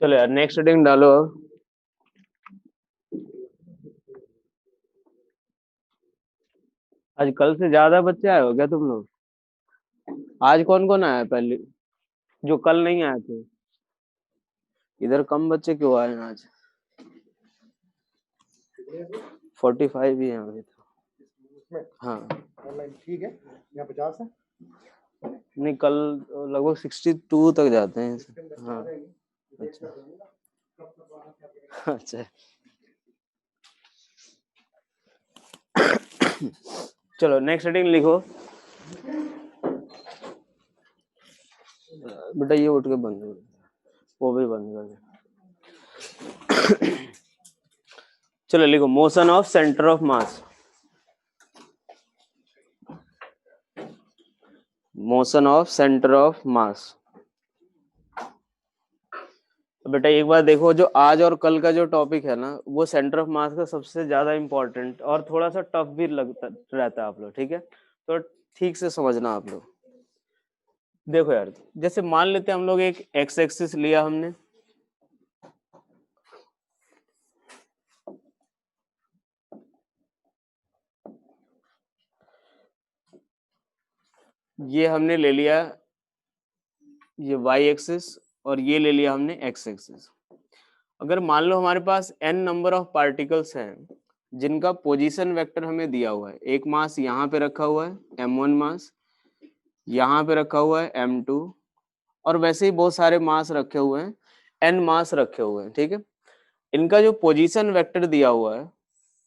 चलो यार next heading डालो अब। आज कल से ज्यादा बच्चे आए हो क्या तुम लोग? आज कौन कौन आया है पहले जो कल नहीं आए थे? इधर कम बच्चे क्यों आए हैं आज? 45 ही हैं अभी तो। हाँ। ऑनलाइन ठीक है, यहाँ 50 है। नहीं कल लगभग 62 तक जाते हैं। हाँ। अच्छा। अच्छा। चलो नेक्स्ट हेडिंग लिखो। बेटा ये उठ के बंद कर, वो भी बंद कर दे। चलो लिखो motion of centre of mass. Motion of centre of मास। तो बेटा एक बार देखो, जो आज और कल का जो टॉपिक है ना, वो सेंटर ऑफ मास का सबसे ज्यादा इंपॉर्टेंट और थोड़ा सा टफ भी लगता रहता है आप लोग, ठीक है? तो ठीक से समझना आप लोग। देखो यार, जैसे मान लेते हैं हम लोग एक एक्स एक्सिस लिया हमने, ये हमने ले लिया ये वाई एक्सिस, और ये ले लिया हमने एक्स एक्सिस। अगर मान लो हमारे पास n नंबर ऑफ पार्टिकल्स हैं जिनका पोजीशन वेक्टर हमें दिया हुआ है, एक मास यहाँ पे रखा हुआ है m1 मास, यहाँ पे रखा हुआ है m2, और वैसे ही बहुत सारे मास रखे हुए हैं, n मास रखे हुए हैं, ठीक है? इनका जो पोजीशन वेक्टर दिया हुआ है,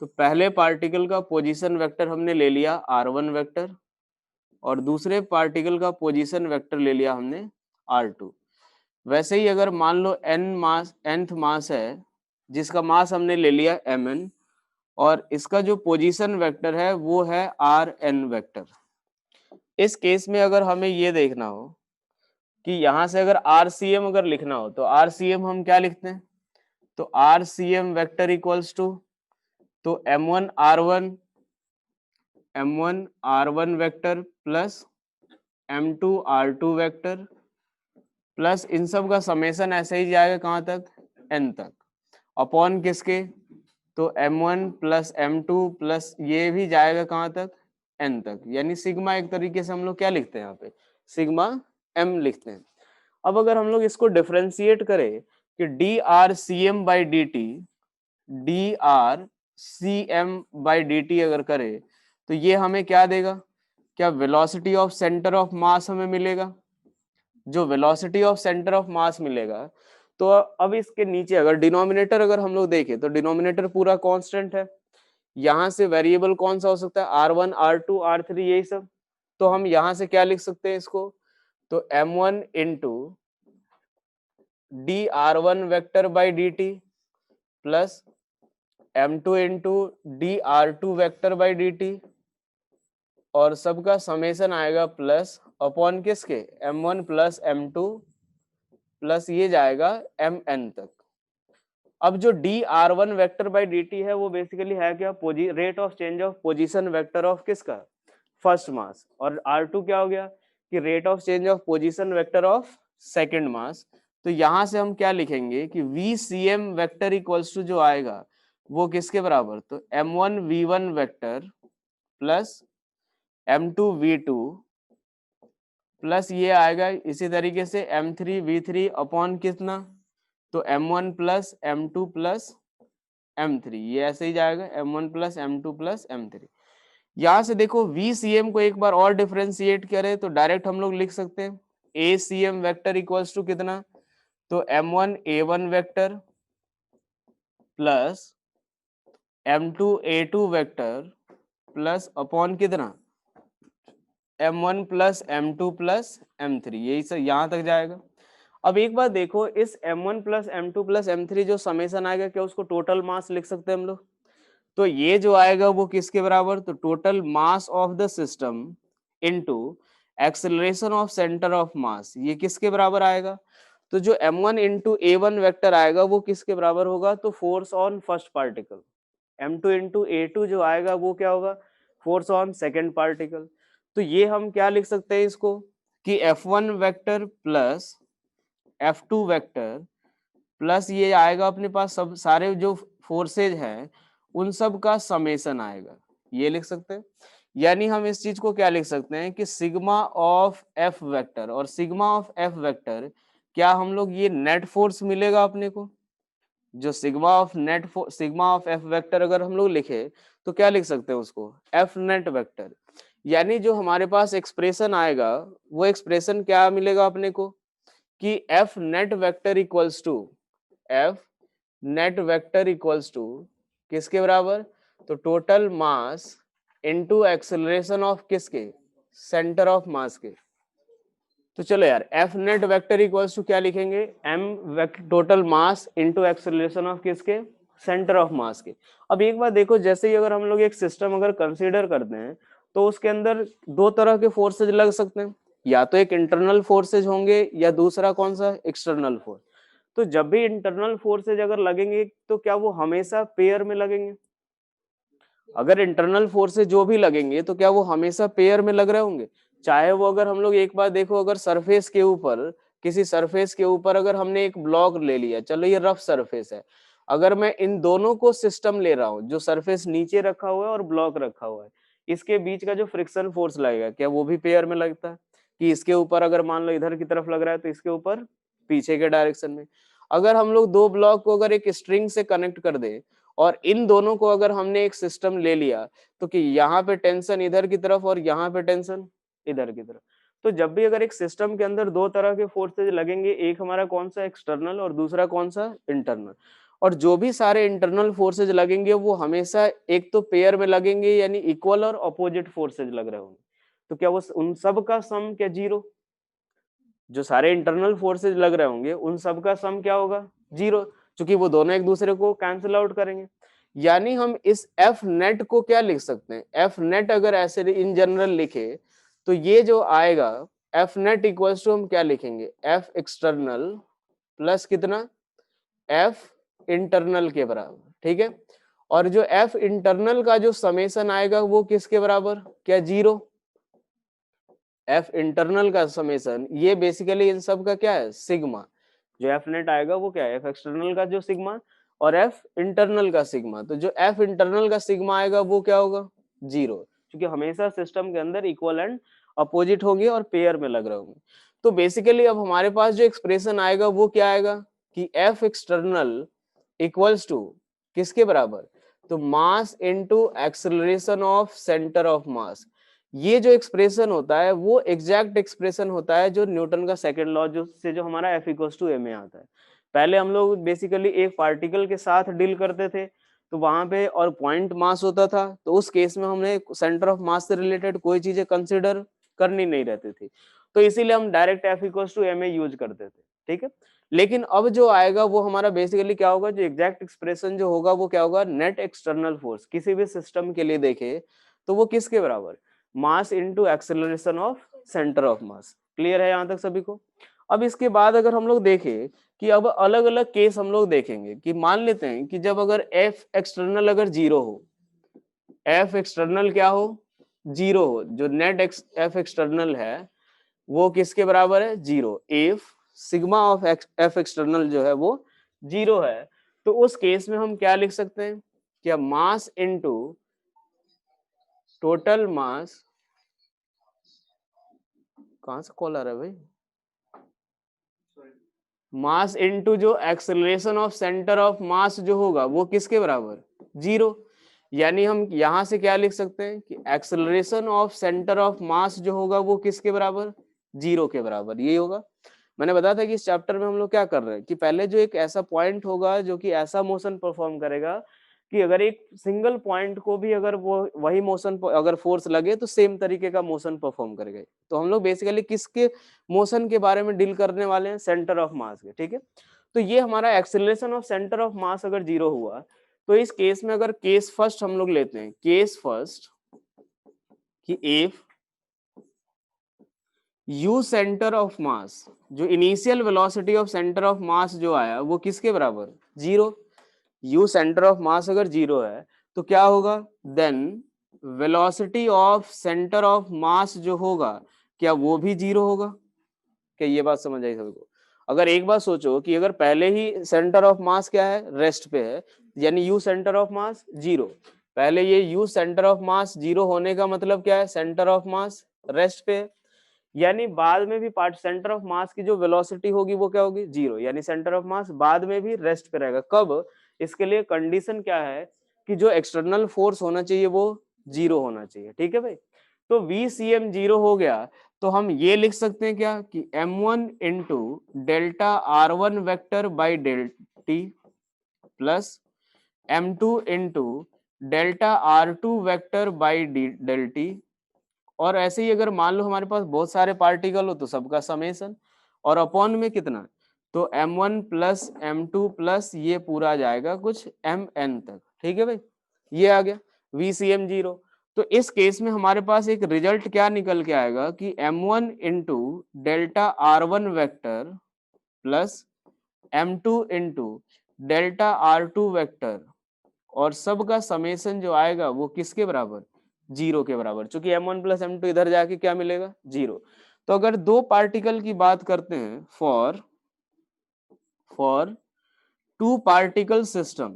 तो पहले पार्टिकल का पोजीशन वेक्टर हमने ले लिया r1 वेक्टर, और दूसरे पार्टिकल का पोजीशन वेक्टर ले लिया हमने r2। वैसे ही अगर मान लो nth मास है जिसका मास हमने ले लिया mn, और इसका जो पोजीशन वेक्टर है वो है rn वेक्टर। इस केस में अगर हमें ये देखना हो कि यहाँ से अगर RCM अगर लिखना हो, तो RCM हम क्या लिखते हैं? तो RCM वेक्टर इक्वल्स टू, तो m1 r1 vector plus m2 r2 vector plus इन सब का समेशन ऐसे ही जाएगा कहाँ तक? n तक, अपॉन किसके? तो m1 प्लस m2 प्लस ये भी जाएगा कहाँ तक? n तक। यानी सिग्मा एक तरीके से हम लोग क्या लिखते हैं यहाँ पे? सिग्मा m लिखते हैं। अब अगर हम लोग इसको डिफरेंशिएट करें कि d r c m by d t, d r c m by d t अगर करे, तो ये हमें क्या देगा? क्या velocity of centre of mass हमें मिलेगा? जो velocity of centre of mass मिलेगा, तो अब इसके नीचे अगर डिनोमिनेटर अगर हम लोग देखें, तो डिनोमिनेटर पूरा कांस्टेंट है। यहाँ से वेरिएबल कौन सा हो सकता है? R1 R2 R3 यही सब। तो हम यहाँ से क्या लिख सकते हैं इसको? तो m1 into d r one vector by d t plus m2 into d r two vector by d t, और सबका समेशन आएगा प्लस अपॉन किसके? m1 प्लस m2 प्लस ये जाएगा mn तक। अब जो d r one vector by d t है वो बेसिकली है क्या? Rate of change of position vector of किसका? First mass. और R2 क्या हो गया? कि rate of change of position vector of second mass. तो यहां से हम क्या लिखेंगे कि VCM वेक्टर इक्वल्स टू जो आएगा वो किसके बराबर? तो m1 v1 vector plus m2 v2 plus ये आएगा इसी तरीके से m3 v3 अपॉन कितना? तो m1 plus m2 plus m3, ये ऐसे ही जाएगा m1 plus m2 plus m3। यहां से देखो VCM को एक बार और डिफरेंशिएट करें तो डायरेक्ट हम लोग लिख सकते हैं ACM वेक्टर इक्वल्स टू कितना? तो m1 a1 vector plus m2 a2 vector plus upon कितना? m1 plus m2 plus m3, यही सब यहां तक जाएगा। अब एक बार देखो, इस m1 plus m2 plus m3 जो समेशन आएगा, क्या उसको टोटल मास लिख सकते हैं हम लोग? तो ये जो आएगा वो किसके बराबर? तो total mass of the system into acceleration of centre of मास, ये किसके बराबर आएगा? तो जो m1 इंटू a1 वेक्टर आएगा वो किसके बराबर होगा? तो force on first particle. m2 into a2 जो आएगा वो क्या होगा? Force on second particle. तो ये हम क्या लिख सकते हैं इसको कि f1 vector plus f2 vector plus ये आएगा अपने पास सब सारे जो फोर्सेज हैं उन सब का समेशन आएगा, ये लिख सकते हैं। यानी हम इस चीज को क्या लिख सकते हैं कि सिग्मा ऑफ एफ वेक्टर, और सिग्मा ऑफ एफ वेक्टर क्या हम लोग ये नेट फोर्स मिलेगा अपने को, जो सिग्मा ऑफ एफ वेक्टर अगर हम लोग लिखे तो क्या लिख सकते हैं उसको, एफ नेट वेक्टर। यानी जो हमारे पास एक्सप्रेशन आएगा वो एक्सप्रेशन क्या मिलेगा अपने को कि F net vector equals to किसके बराबर, तो total mass into acceleration of किसके, सेंटर ऑफ मास के। तो चलो यार F net vector equals to क्या लिखेंगे, M total mass into acceleration of किसके, सेंटर ऑफ मास के। अब एक बार देखो, जैसे ही अगर हम लोग एक सिस्टम अगर कंसीडर करते हैं तो उसके अंदर दो तरह के फोर्सेज लग सकते हैं, या तो एक इंटरनल फोर्सेज होंगे या दूसरा कौन सा, एक्सटर्नल फोर्स। तो जब भी इंटरनल फोर्सेज अगर लगेंगे तो क्या वो हमेशा पेयर में लगेंगे, अगर इंटरनल फोर्सेज जो भी लगेंगे तो क्या वो हमेशा पेयर में लग रहे होंगे, चाहे वो अगर हम लोग एक बार देखो अगर सरफेस के ऊपर, किसी सरफेस के ऊपर अगर हमने एक ब्लॉक ले लिया, चलो ये रफ सरफेस है, अगर मैं इन दोनों को सिस्टम ले रहा हूँ, जो सरफेस नीचे रखा हुआ है और ब्लॉक रखा हुआ है, इसके बीच का जो फ्रिक्शन फोर्स लगेगा क्या वो भी पेयर में लगता है, कि इसके ऊपर अगर मान लो इधर की तरफ लग रहा है तो इसके ऊपर पीछे के डायरेक्शन में। अगर हम लोग दो ब्लॉक को अगर एक स्ट्रिंग से कनेक्ट कर दे और इन दोनों को अगर हमने एक सिस्टम ले लिया तो कि यहाँ पे टेंशन इधर की तरफ और यहाँ पे टेंशन इधर की तरफ, तो जब भी अगर एक सिस्टम के अंदर दो तरह के फोर्सेज लगेंगे, एक हमारा कौन सा एक्सटर्नल और दूसरा कौन सा इंटरनल, और जो भी सारे इंटरनल फोर्सेज लगेंगे वो हमेशा एक तो पेयर में लगेंगे, यानी इक्वल और अपोजिट फोर्सेज लग रहे होंगे। तो क्या वो उन सब का सम क्या जीरो, जो सारे इंटरनल फोर्सेज लग रहे होंगे उन सब का सम क्या होगा, जीरो, क्योंकि वो दोनों एक दूसरे को कैंसिल आउट करेंगे। यानी हम इस एफ नेट को क्या लिख सकते हैं, एफ नेट अगर ऐसे इन जनरल लिखे तो ये जो आएगा एफ नेट इक्वल्स टू हम क्या लिखेंगे, एफ एक्सटर्नल प्लस कितना, एफ इंटरनल के बराबर, ठीक है। और जो एफ इंटरनल का जो समेशन आएगा वो किसके बराबर, क्या जीरो, एफ इंटरनल का समेशन ये बेसिकली इन सब का क्या है, सिग्मा, जो एफ नेट आएगा वो क्या है, एफ एक्सटर्नल का जो सिग्मा और एफ इंटरनल का सिग्मा। तो जो एफ इंटरनल का सिग्मा आएगा वो क्या होगा, जीरो, क्योंकि हमेशा सिस्टम के अंदर इक्वल एंड अपोजिट होंगे और पेयर में लग रहे होंगे। तो बेसिकली अब हमारे पास जो एक्सप्रेशन आएगा वो क्या आएगा कि एफ एक्सटर्नल इक्वल्स टू किसके बराबर, तो मास into acceleration of centre of मास। ये जो एक्सप्रेशन होता है वो एग्जैक्ट एक्सप्रेशन होता है जो न्यूटन का सेकंड लॉ जो हमारा एफ इक्वल्स टू एम आता है। पहले हम लोग बेसिकली एक पार्टिकल के साथ डील करते थे तो वहां पे और पॉइंट मास होता था, तो उस केस में हमने सेंटर ऑफ मास से रिलेटेड कोई चीजें कंसिडर करनी नहीं रहती थी, तो इसीलिए हम direct F equals to M use करते थे, ठीक है। लेकिन अब जो आएगा वो हमारा बेसिकली क्या होगा, जो एग्जैक्ट एक्सप्रेशन जो होगा वो क्या होगा, नेट एक्सटर्नल फोर्स किसी भी सिस्टम के लिए देखे तो वो किसके बराबर, मास into acceleration of centre of mass. Clear है यहाँ तक सभी को। अब इसके बाद अगर हम लोग देखें कि अब अलग अलग केस हम लोग देखेंगे कि मान लेते हैं कि जब अगर एफ एक्सटर्नल अगर जीरो हो, एफ एक्सटर्नल क्या हो, जीरो हो, जो नेट एफ एक्सटर्नल है वो किसके बराबर है, zero, if sigma of F external जो है वो जीरो है, तो उस केस में हम क्या लिख सकते हैं, क्या मास इनटू टोटल मास, कहां से कॉल आ रहा है भाई, मास इनटू जो acceleration of centre of mass जो होगा वो किसके बराबर, जीरो। यानी हम यहां से क्या लिख सकते हैं कि acceleration of centre of mass जो होगा वो किसके बराबर, जीरो के बराबर, यही होगा। मैंने बताया था कि इस चैप्टर में हम लोग क्या कर रहे हैं कि पहले जो एक ऐसा पॉइंट होगा जो कि ऐसा मोशन परफॉर्म करेगा कि अगर एक सिंगल पॉइंट को भी अगर वो वही मोशन अगर फोर्स लगे तो सेम तरीके का मोशन परफॉर्म करेगा। तो हम लोग बेसिकली किसके मोशन के बारे में डील करने वाले हैं, सेंटर ऑफ मास के, ठीक है। तो ये हमारा acceleration of centre of mass अगर जीरो हुआ तो इस केस में अगर केस फर्स्ट हम लोग लेते हैं, केस फर्स्ट कि if u centre of mass, जो initial velocity of centre of mass जो आया वो किसके बराबर, zero, u centre of mass अगर जीरो है तो क्या होगा, then velocity of centre of mass जो होगा क्या वो भी जीरो होगा, क्या ये बात समझ आई सबको। अगर एक बात सोचो कि अगर पहले ही सेंटर ऑफ मास क्या है, रेस्ट पे है, यानी यू सेंटर ऑफ मास 0, पहले ये यू सेंटर ऑफ मास 0 होने का मतलब क्या है, सेंटर ऑफ मास रेस्ट पे है, यानी बाद में भी पार्ट सेंटर ऑफ मास की जो वेलोसिटी होगी वो क्या होगी, 0, यानी सेंटर ऑफ मास बाद में भी रेस्ट पे रहेगा। कब, इसके लिए कंडीशन क्या है कि जो एक्सटर्नल फोर्स होना चाहिए वो 0 होना चाहिए। ठीक है भाई, तो VCM 0 हो गया, तो हम ये लिख सकते हैं क्या कि m1 into delta r1 vector by delta t plus m2 into delta r2 vector by delta t, और ऐसे ही अगर मान लो हमारे पास बहुत सारे पार्टिकल हो तो सबका समेशन, और अपॉन में कितना, तो m1 प्लस m2 प्लस ये पूरा आ जाएगा कुछ mn तक। ठीक है भाई, ये आ गया VCM 0। तो इस केस में हमारे पास एक रिजल्ट क्या निकल के आएगा कि m1 into delta r1 vector plus m2 into delta r2 vector, और सब का समेशन जो आएगा वो किसके बराबर, 0 के बराबर, क्योंकि m1 प्लस m2 इधर जाके क्या मिलेगा, 0। तो अगर दो पार्टिकल की बात करते हैं, फॉर टू पार्टिकल सिस्टम,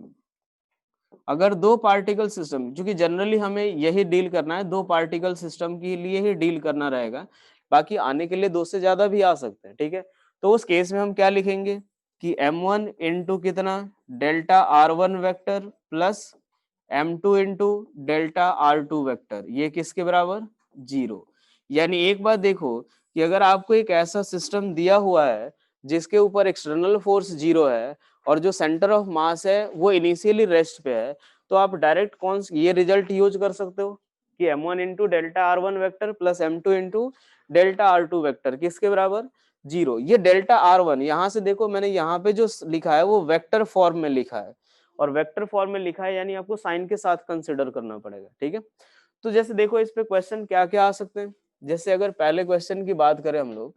अगर दो पार्टिकल सिस्टम, क्योंकि जनरली हमें यही डील करना है, दो पार्टिकल सिस्टम के लिए ही डील करना रहेगा, बाकी आने के लिए दो से ज्यादा भी आ सकते हैं। ठीक है, तो उस केस में हम क्या लिखेंगे कि m1 इंटू कितना, delta r1 vector plus m2 into delta r2 vector, ये किसके बराबर, 0। यानी एक बात देखो कि अगर आपको एक ऐसा सिस्टम दिया हुआ है जिसके ऊपर एक्सटर्नल फोर्स 0 है और जो सेंटर ऑफ मास है वो इनिशियली रेस्ट पे है, तो आप डायरेक्ट कौन ये रिजल्ट यूज कर सकते हो कि m1 into delta r1 vector plus m2 into delta r2 vector किसके बराबर, 0। ये डेल्टा r1 यहाँ से देखो, मैंने यहाँ पे जो लिखा है वो वेक्टर फॉर्म में लिखा है, और वेक्टर फॉर्म में लिखा है यानी आपको साइन के साथ कंसिडर करना पड़ेगा। ठीक है, तो जैसे देखो इस पे क्वेश्चन क्या क्या आ सकते हैं। जैसे अगर पहले क्वेश्चन की बात करें हम लोग,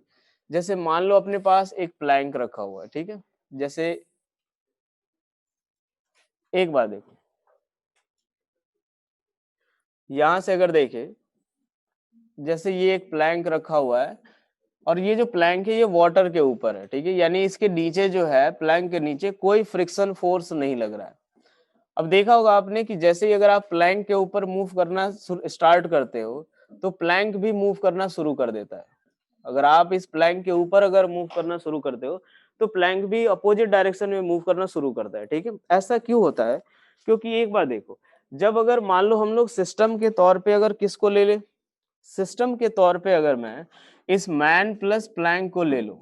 जैसे मान लो अपने पास एक प्लैंक रखा हुआ है। ठीक है, जैसे एक बात देखो, यहां से अगर देखें, जैसे ये एक प्लैंक रखा हुआ है, और ये जो प्लैंक है ये वाटर के ऊपर है। ठीक है, यानी इसके नीचे जो है, प्लैंक के नीचे कोई फ्रिक्शन फोर्स नहीं लग रहा है। अब देखा होगा आपने कि जैसे ही अगर आप प्लैंक के ऊपर मूव करना स्टार्ट करते हो तो प्लैंक भी मूव करना शुरू कर देता है। अगर आप इस प्लैंक के ऊपर अगर मूव करना शुरू करते हो तो प्लैंक भी अपोजिट डायरेक्शन में मूव करना शुरू करता है। ठीक है, ऐसा क्यों होता है, क्योंकि एक बार देखो, जब अगर मान लो हम लोग सिस्टम के तौर पे अगर किसको ले ले, सिस्टम के तौर पे अगर मैं इस मैन प्लस प्लैंक को ले लूं,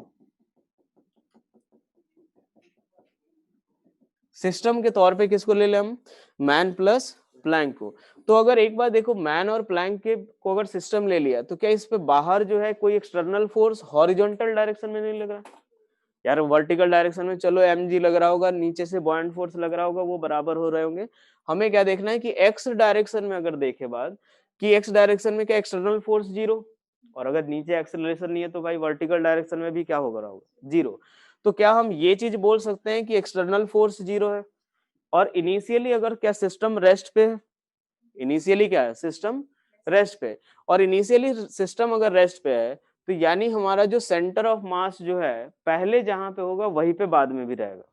सिस्टम के तौर पे किसको ले ले हम, मैन प्लस प्लैंक को, तो अगर एक बार देखो मैन और प्लैंक के को अगर सिस्टम ले लिया तो क्या इस पे बाहर जो है कोई एक्सटर्नल फोर्स हॉरिजॉन्टल डायरेक्शन में नहीं लग रहा यार, वर्टिकल डायरेक्शन में चलो mg लग रहा होगा, नीचे से बॉयंट फोर्स लग रहा होगा, वो बराबर हो रहे होंगे। हमें क्या देखना है कि एक्स डायरेक्शन में अगर देखे बात कि एक्स डायरेक्शन में क्या एक्सटर्नल फोर्स 0, और अगर नीचे एक्सेलरेशन नहीं है तो भाई वर्टिकल डायरेक्शन में भी क्या होगा, 0। तो क्या हम ये चीज बोल सकते हैं कि एक्सटर्नल फोर्स 0 है, और इनिशियली अगर क्या सिस्टम रेस्ट पे है, इनिशियली क्या है सिस्टम रेस्ट पे, और इनिशियली सिस्टम अगर रेस्ट पे है तो यानी हमारा जो सेंटर ऑफ मास जो है पहले जहां पे होगा वहीं पे बाद में भी रहेगा,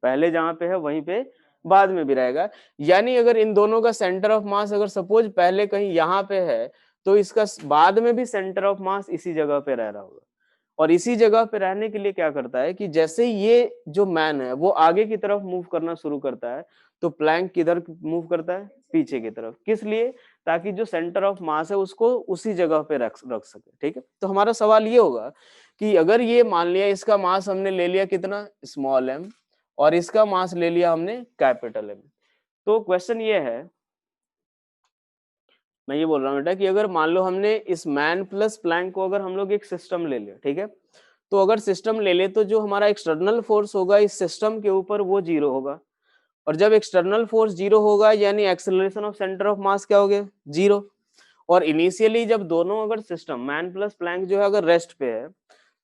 पहले जहां पे है वहीं पे बाद में भी रहेगा। यानी अगर इन दोनों का सेंटर ऑफ मास अगर सपोज पहले कहीं यहाँ पे है तो इसका बाद में भी सेंटर ऑफ मास इसी जगह पे रह रहा होगा, और इसी जगह पे रहने के लिए क्या करता है कि जैसे ही ये जो मैन है वो आगे की तरफ मूव करना शुरू करता है तो प्लैंक किधर मूव करता है, पीछे की तरफ, किस लिए, ताकि जो सेंटर ऑफ मास है उसको उसी जगह पे रख सके। ठीक है, तो हमारा सवाल ये होगा कि अगर ये मान लिया इसका मास हमने ले लिया कितना, स्मॉल m, और इसका मास ले लिया हमने कैपिटल M, तो क्वेश्चन ये है, मैं ये बोल रहा हूँ बेटा कि अगर मान लो हमने इस मैन प्लस प्लैंक को अगर हम लोग एक सिस्टम ले लिया, ठीक है, तो अगर सिस्टम ले ले तो जो हमारा एक्सटर्नल फोर्स होगा इस सिस्टम के ऊपर वो 0 होगा, और जब एक्सटर्नल फोर्स 0 होगा यानी एक्सेलरेशन ऑफ सेंटर ऑफ मास क्या हो गया, 0। और इनिशियली जब दोनों अगर सिस्टम मैन प्लस प्लैंक जो है अगर रेस्ट पे है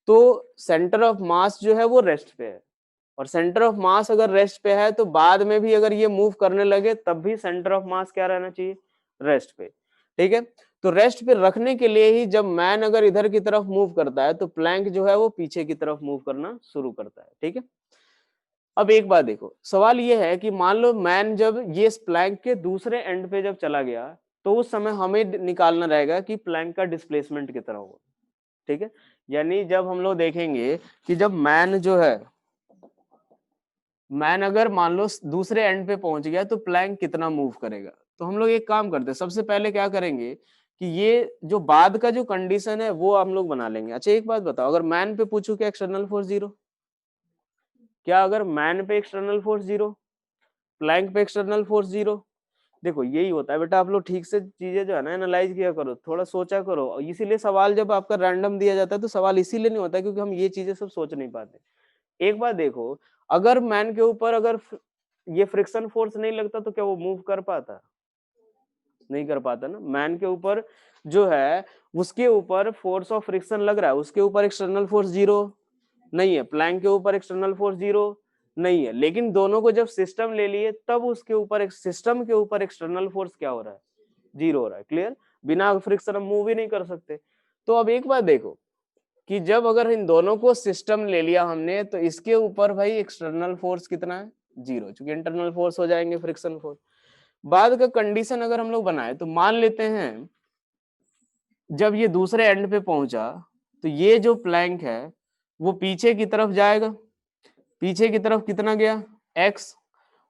तो सेंटर ऑफ मास जो है वो रेस्ट पे है, और सेंटर ऑफ मास अगर रेस्ट पे है तो बाद में भी अगर ये मूव करने लगे तब भी सेंटर ऑफ मास क्या रहना चाहिए, रेस्ट पे। ठीक है, तो रेस्ट पे रखने के लिए ही जब मैन अगर इधर की तरफ मूव करता है तो प्लैंक जो है वो पीछे की तरफ मूव करना शुरू करता है, ठीक है। अब एक बात देखो, सवाल ये है कि मान लो मैन जब ये प्लैंक के दूसरे एंड पे जब चला गया तो उस समय हमें निकालना रहेगा कि प्लैंक का डिस्प्लेसमेंट कितना होगा, ठीक है। यानी जब हम लोग देखेंगे कि जब मैन जो है, मैन अगर मान लो दूसरे एंड पे पहुंच गया तो प्लैंक कितना मूव करेगा। तो हम लोग एक काम करते हैं, सबसे पहले क्या करेंगे कि ये जो बाद का जो कंडीशन है वो हम लोग बना लेंगे। अच्छा एक बात बताओ, अगर मैन पे पूछूं क्या एक्सटर्नल फोर्स जीरो, क्या अगर मैन पे एक्सटर्नल फोर्स जीरो, प्लैंक पे एक्सटर्नल फोर्स जीरो, देखो यही होता है बेटा, आप लोग ठीक से चीजें जो है ना एनालाइज किया करो, थोड़ा सोचा करो। इसीलिए सवाल जब आपका रैंडम दिया जाता है तो सवाल इसीलिए नहीं होता क्योंकि हम ये चीजें सब सोच नहीं पाते। एक बात देखो, अगर मैन के ऊपर अगर ये फ्रिक्शन फोर्स नहीं लगता तो क्या वो मूव कर पाता? नहीं कर पाता ना। मैन के ऊपर जो है उसके ऊपर फोर्स ऑफ फ्रिक्शन लग रहा है, उसके ऊपर एक्सटर्नल फोर्स जीरो नहीं है, प्लैंक के ऊपर एक्सटर्नल फोर्स जीरो नहीं है, लेकिन दोनों को जब सिस्टम ले लिए तब उसके ऊपर एक सिस्टम के ऊपर एक्सटर्नल फोर्स क्या हो रहा है? जीरो हो रहा है। क्लियर? बिना फ्रिक्शन हम मूव ही नहीं कर सकते। तो अब एक बात देखो कि जब अगर इन दोनों को सिस्टम ले लिया हमने तो इसके ऊपर भाई एक्सटर्नल फोर्स कितना है? जीरो, क्योंकि इंटरनल फोर्स हो जाएंगे फ्रिक्शन फोर्स। बाद का कंडीशन अगर हम लोग बनाए तो मान लेते हैं जब ये दूसरे एंड पे पहुंचा तो ये जो प्लैंक है वो पीछे की तरफ जाएगा, पीछे की तरफ कितना गया? एक्स।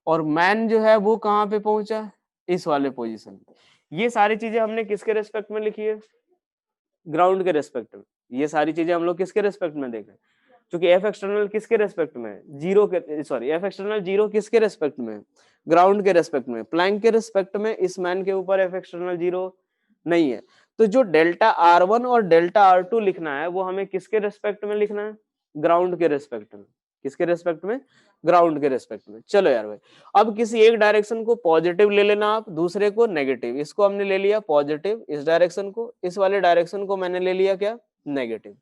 और मैन जो है वो कहाँ पे पहुंचा? इस वाले पोजीशन पे। ये सारी चीजें हमने किसके रेस्पेक्ट में लिखी है? ग्राउंड के रेस्पेक्ट में। ये सारी चीजें हम लोग किसके रेस्पेक्ट में देख रहे हैं? क्योंकि एफ एक्सटर्नल किसके रेस्पेक्ट में है? जीरो के, सॉरी एफ एक्सटर्नल जीरो किसके रेस्पेक्ट में है? ग्राउंड के रेस्पेक्ट में। प्लैंक के रेस्पेक्ट में इस मैन के ऊपर एफ एक्सटर्नल जीरो नहीं है। तो जो डेल्टा आर वन और डेल्टा आर टू लिखना है वो हमें किसके रेस्पेक्ट में लिखना है? ग्राउंड के रेस्पेक्ट में। किसके रेस्पेक्ट में? ग्राउंड के रेस्पेक्ट में। चलो यार भाई, अब किसी एक डायरेक्शन को पॉजिटिव ले लेना आप, दूसरे को नेगेटिव। इसको हमने ले लिया पॉजिटिव इस डायरेक्शन को, इस वाले डायरेक्शन को मैंने ले लिया क्या? नेगेटिव।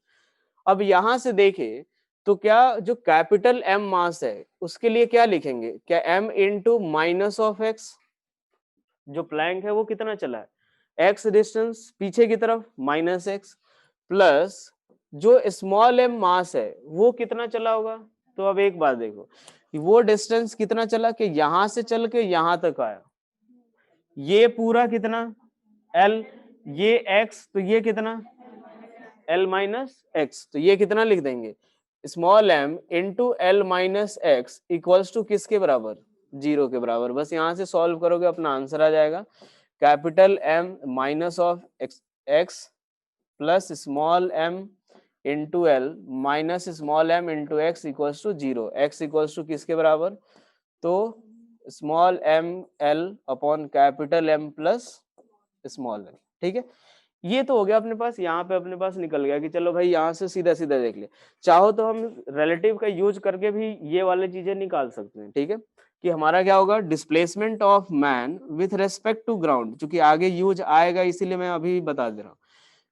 अब यहां से देखें तो क्या जो कैपिटल एम मास है उसके लिए क्या लिखेंगे? क्या m into minus of x, जो प्लैंक है वो कितना चला है? एक्स डिस्टेंस पीछे की तरफ माइनस एक्स, प्लस जो स्मॉल एम मास है वो कितना चला होगा? तो अब एक बात देखो कि वो डिस्टेंस कितना चला कि यहां से चल के यहां तक आया, ये पूरा कितना? एल, ये एक्स, तो ये कितना? L minus x. तो ये कितना लिख देंगे? Small m into l minus x equals to किसके बराबर? जीरो के बराबर। बस यहां से सॉल्व करोगे अपना आंसर आ जाएगा। Capital M minus of x x plus small m into l minus small m into x equals to zero. X equals to किसके बराबर? तो small m l upon capital M plus small l. ठीक है, ये तो हो गया अपने पास। यहाँ पे अपने पास निकल गया कि चलो भाई यहाँ से सीधा सीधा देख ले। चाहो तो हम रिलेटिव का यूज करके भी ये वाली चीजें निकाल सकते हैं। ठीक है, कि हमारा क्या होगा? Displacement of man with respect to ground, क्योंकि आगे यूज आएगा इसीलिए मैं अभी बता दे रहा हूँ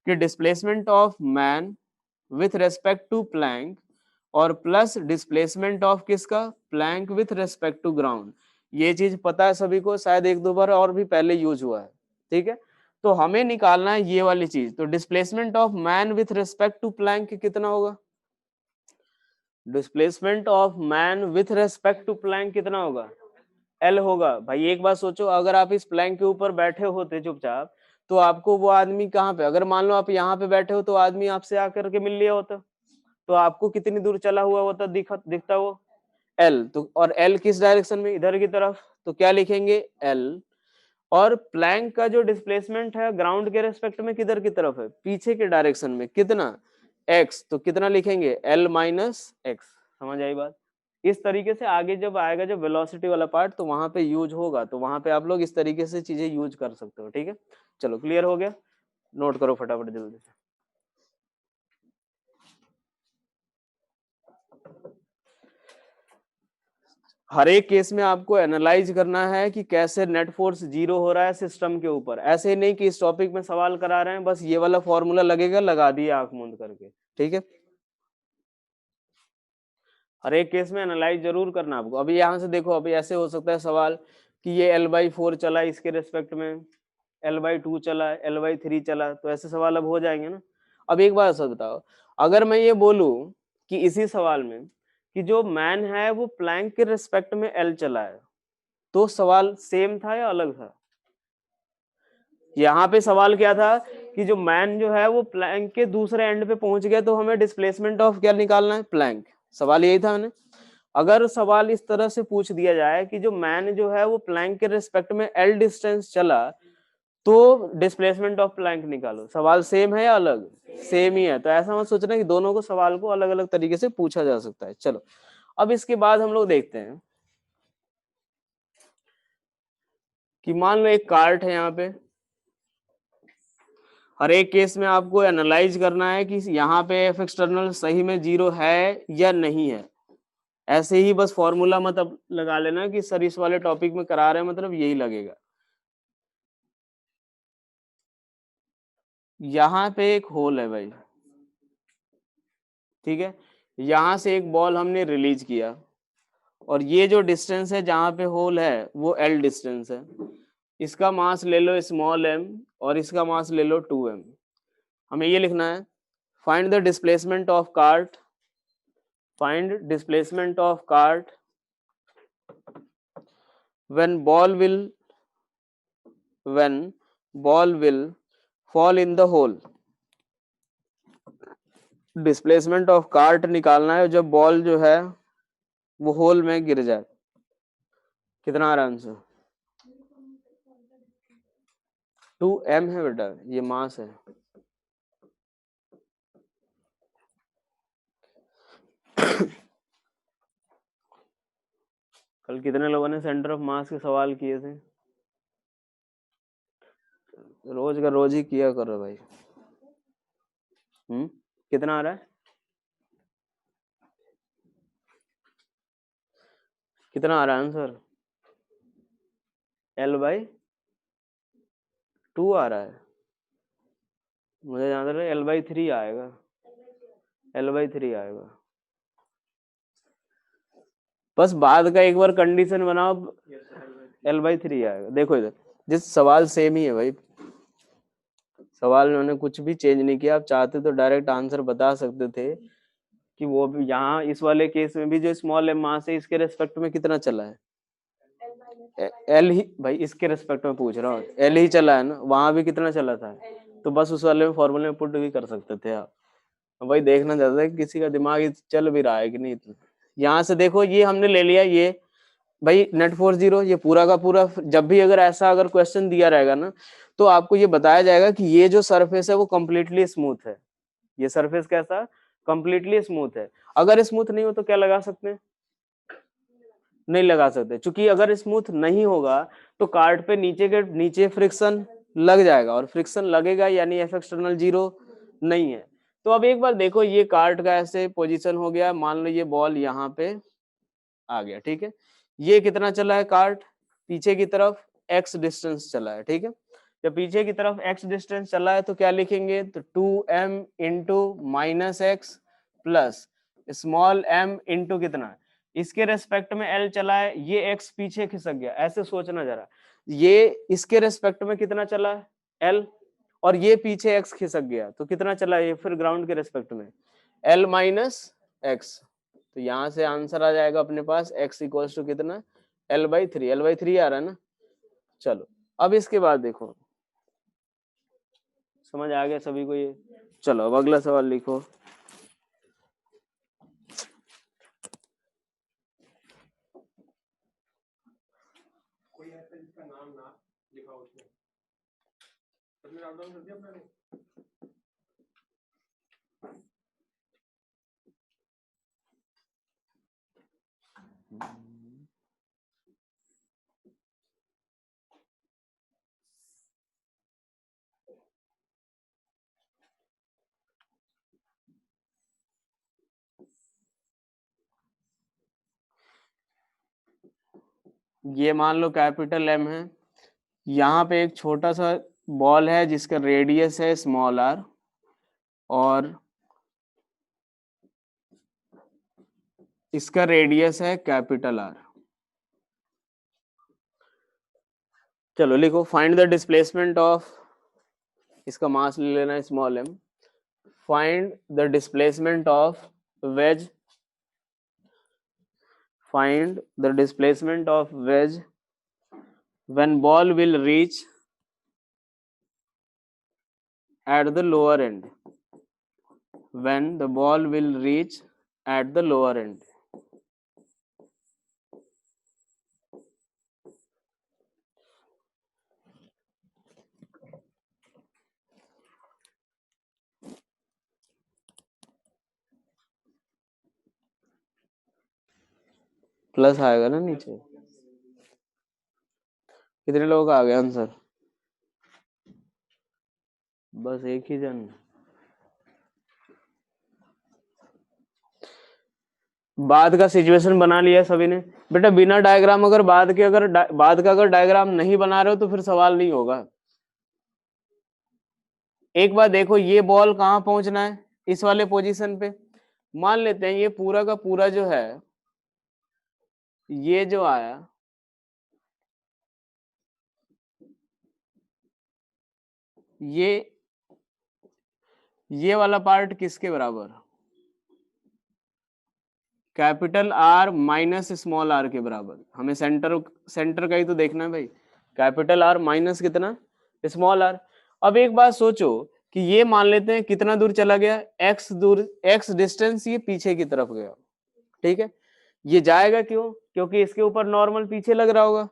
कि displacement of man with respect to plank और प्लस डिस्प्लेसमेंट ऑफ किसका? Plank with respect to ground. ये चीज पता है सभी को, शायद एक दो बार और भी पहले यूज हुआ है। ठीक है, तो हमें निकालना है ये वाली चीज। तो displacement of man with respect to plank कितना होगा? Displacement of man with respect to plank कितना होगा? एल होगा। भाई एक बात सोचो, अगर आप इस प्लैंक के ऊपर बैठे होते चुपचाप तो आपको वो आदमी कहाँ पे, अगर मान लो आप यहाँ पे बैठे हो तो आदमी आपसे आकर के मिल लिया होता तो आपको कितनी दूर चला हुआ होता दिखता वो? एल। तो और एल किस डायरेक्शन में? इधर की तरफ। तो क्या लिखेंगे? एल। और प्लैंक का जो डिस्प्लेसमेंट है ग्राउंड के रेस्पेक्ट में किधर की तरफ है? पीछे के डायरेक्शन में। कितना? एक्स। तो कितना लिखेंगे? L minus x. समझ आई बात? इस तरीके से आगे जब आएगा जब वेलोसिटी वाला पार्ट तो वहां पे यूज होगा, तो वहां पे आप लोग इस तरीके से चीजें यूज कर सकते हो। ठीक है, चलो क्लियर हो गया? नोट करो फटाफट जल्दी से। हर एक केस में आपको एनालाइज करना है कि कैसे नेट फोर्स जीरो हो रहा है सिस्टम के ऊपर। ऐसे नहीं कि इस टॉपिक में सवाल करा रहे हैं बस ये वाला फॉर्मूला लगेगा लगा दिए आंख मूंद करके। ठीक है, हर एक केस में एनालाइज जरूर करना आपको। अभी यहाँ से देखो, अभी ऐसे हो सकता है सवाल कि ये L/4 चला इसके रेस्पेक्ट में, L/2 चला, L/3 चला, तो ऐसे सवाल अब हो जाएंगे ना। अब एक बात सर बताओ, अगर मैं ये बोलूं कि इसी सवाल में कि जो मैन है वो प्लैंक के रिस्पेक्ट में L चला है, तो सवाल सेम था या अलग था? यहाँ पे सवाल क्या था कि जो मैन जो है वो प्लैंक के दूसरे एंड पे पहुंच गया, तो हमें डिस्प्लेसमेंट ऑफ क्या निकालना है? प्लैंक। सवाल यही था ना। अगर सवाल इस तरह से पूछ दिया जाए कि जो मैन जो है वो प्लैंक के रिस्पेक्ट में L डिस्टेंस चला, तो डिस्प्लेसमेंट ऑफ प्लैंक निकालो, सवाल सेम है या अलग? सेम ही है। तो ऐसा मत सोचना कि दोनों को सवाल को अलग अलग तरीके से पूछा जा सकता है। चलो अब इसके बाद हम लोग देखते हैं कि मान लो एक कार्ट है यहाँ पे, हर एक केस में आपको एनालाइज करना है कि यहाँ पे एफ एक्सटर्नल सही में 0 है या नहीं है। ऐसे ही बस फॉर्मूला मत अब लगा लेना कि सर इस वाले टॉपिक में करा रहे हैं मतलब यही लगेगा। यहाँ पे एक होल है भाई, ठीक है, यहाँ से एक बॉल हमने रिलीज किया और ये जो डिस्टेंस है जहाँ पे होल है वो L डिस्टेंस है। इसका मास ले लो स्मॉल m और इसका मास ले लो 2m। हमें ये लिखना है find the displacement of cart, find displacement of cart when ball will fall in the hole। Displacement of cart निकालना है जब बॉल जो है वो होल में गिर जाए। कितना आ रहा है आंसर? 2m है बेटा, ये मास है। कल कितने लोगों ने सेंटर ऑफ मास के सवाल किए थे? रोज का रोज ही किया करो भाई। कितना आ रहा है? कितना आ रहा है आंसर? L/2 आ रहा है। मुझे याद है L/3 आएगा, L/3 आएगा। बस बाद का एक बार कंडीशन बनाओ, L/3 आएगा। देखो इधर जिस सवाल सेम ही है भाई, सवाल में उन्होंने कुछ भी चेंज नहीं किया। आप चाहते तो डायरेक्ट आंसर बता सकते थे कि वो भी यहाँ इस वाले केस में भी जो स्मॉल m मास है इसके रेस्पेक्ट में कितना चला है? L ही भाई, इसके रेस्पेक्ट में पूछ रहा हूँ, L ही चला है ना, वहां भी कितना चला था? तो बस उस वाले में फॉर्मूले में पुट भी कर सकते थे आप। भाई देखना चाहता है किसी का दिमाग चल भी रहा है कि नहीं। यहाँ से देखो ये हमने ले लिया, ये भाई नेट फोर्स 0, ये पूरा का पूरा। जब भी अगर ऐसा अगर क्वेश्चन दिया रहेगा ना, तो आपको ये बताया जाएगा कि ये जो सरफेस है वो कंप्लीटली स्मूथ है। ये सरफेस कैसा? कंप्लीटली स्मूथ है। अगर स्मूथ नहीं हो तो क्या लगा सकते हैं? नहीं लगा सकते, क्योंकि अगर स्मूथ नहीं होगा तो कार्ड पे नीचे के नीचे फ्रिक्शन लग जाएगा, और फ्रिक्शन लगेगा यानी एफ एक्सटर्नल 0 नहीं है। तो अब एक बार देखो, ये कार्ड का ऐसे पोजीशन हो गया, मान लो ये बॉल यहाँ पे आ गया, ठीक है। ये कितना चला है कार्ड? पीछे की तरफ x डिस्टेंस चला है, ठीक है। जब पीछे की तरफ x डिस्टेंस चला है तो क्या लिखेंगे? तो 2m into minus x plus small m into कितना, इसके रेस्पेक्ट में L चला है, ये x पीछे खिसक गया। ऐसे सोचना जरा, ये इसके रेस्पेक्ट में कितना चला है? L, और ये पीछे x खिसक गया तो कितना चला है? ये फिर ग्राउंड के रेस्पेक्ट में L माइनस एक्स। तो यहाँ से आंसर आ जाएगा अपने पास x इक्वल्स टू कितना? L/3। L/3 आ रहा है ना। चलो अब इसके बाद देखो, समझ आ गया सभी को ये? चलो अब अगला सवाल लिखो। कोई ऐसा जिसका नाम ना लिखा हो उसमें, सबने नाम डाउन कर दिया अपना? ये मान लो कैपिटल M है, यहाँ पे एक छोटा सा बॉल है जिसका रेडियस है स्मॉल r, और इसका रेडियस है कैपिटल R। चलो लिखो, फाइंड द डिस्प्लेसमेंट ऑफ, इसका मास ले लेना small m, find the displacement of wedge, find the displacement of wedge when ball will reach at the lower end, when the ball will reach at the lower end. Plus आएगा ना नीचे। कितने लोगों का आ गया आंसर? बस एक ही जन। बाद का सिचुएशन बना लिया सभी ने। बेटा बिना डायग्राम अगर बाद का अगर डायग्राम नहीं बना रहे हो तो फिर सवाल नहीं होगा। एक बार देखो, ये बॉल कहाँ पहुंचना है, इस वाले पोजीशन पे। मान लेते हैं ये पूरा का पूरा जो है, ये जो आया, ये वाला पार्ट किसके बराबर? Capital R minus small r के बराबर। हमें सेंटर का ही तो देखना है भाई। कैपिटल आर माइनस कितना? Small r. अब एक बात सोचो कि ये मान लेते हैं कितना दूर चला गया, एक्स दूर, एक्स डिस्टेंस ये पीछे की तरफ गया, ठीक है। ये जाएगा क्यों? क्योंकि इसके ऊपर नॉर्मल पीछे लग रहा होगा।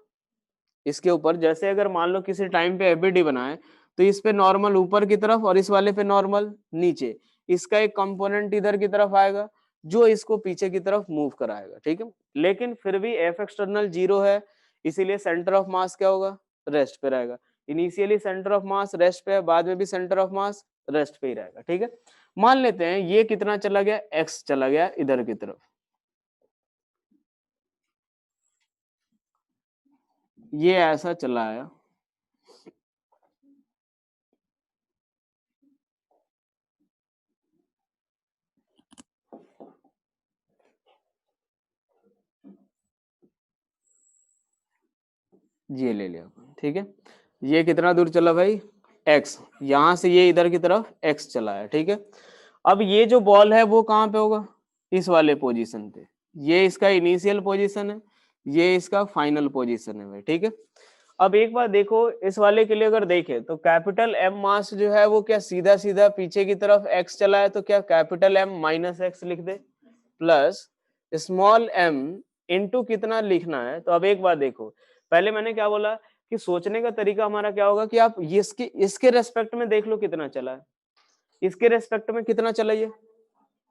इसके ऊपर जैसे अगर मान लो किसी टाइम पे एबीडी बनाए तो इस पे नॉर्मल ऊपर की तरफ और इस वाले पे नॉर्मल नीचे, इसका एक कंपोनेंट इधर की तरफ आएगा जो इसको पीछे की तरफ मूव कराएगा, ठीक है। लेकिन फिर भी एफ एक्सटर्नल 0 है, इसीलिए सेंटर ऑफ मास क्या होगा? रेस्ट पे रहेगा। Initially centre of mass rest पे है, बाद में भी सेंटर ऑफ मास रेस्ट पे ही रहेगा, ठीक है। मान लेते हैं ये कितना चला गया, एक्स चला गया इधर की तरफ, ये ऐसा चला आया, ये ले लिया, ठीक है। ये कितना दूर चला भाई? x, यहां से ये इधर की तरफ x चला है, ठीक है। अब ये जो बॉल है वो कहाँ पे होगा? इस वाले पोजीशन पे। ये इसका इनिशियल पोजीशन है, ये इसका फाइनल पोजीशन है भाई, ठीक है। अब एक बार देखो, इस वाले के लिए अगर देखें तो कैपिटल M मास जो है वो क्या सीधा सीधा पीछे की तरफ x चला है, तो क्या कैपिटल M माइनस एक्स लिख दे, प्लस स्मॉल m इंटू कितना लिखना है। तो अब एक बार देखो, पहले मैंने क्या बोला कि सोचने का तरीका हमारा क्या होगा कि आप इसके रेस्पेक्ट में देख लो कितना चला है, इसके रेस्पेक्ट में कितना चला ये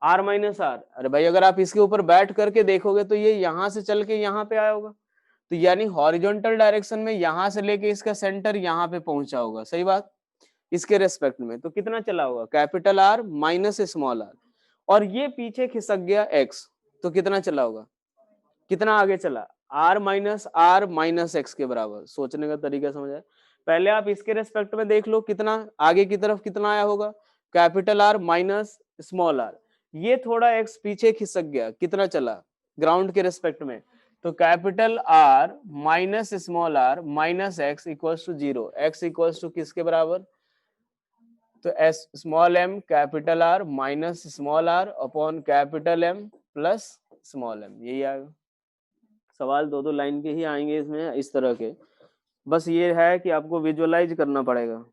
r माइनस आर। अरे भाई अगर आप इसके ऊपर बैठ करके देखोगे तो ये यहां से चल के यहाँ पे आया होगा, तो यानी हॉरिजॉन्टल डायरेक्शन में यहां से लेके इसका सेंटर यहाँ पे पहुंचा होगा, सही बात। इसके रेस्पेक्ट में तो कितना चला होगा? Capital R minus small r, और ये पीछे खिसक गया एक्स, तो कितना चला होगा? कितना आगे चला? आर माइनस एक्स के बराबर। सोचने का तरीका समझ आया? पहले आप इसके रेस्पेक्ट में देख लो कितना आगे की तरफ कितना आया होगा, capital R minus small r. ये थोड़ा एक्स पीछे खिसक गया, कितना चला ग्राउंड के रेस्पेक्ट में? तो capital R minus small r minus x equals to 0। X equals to किसके बराबर? तो s small m capital R minus small r upon capital M plus small m, यही आएगा। सवाल दो दो लाइन के ही आएंगे इसमें इस तरह के, बस ये है कि आपको विजुअलाइज करना पड़ेगा।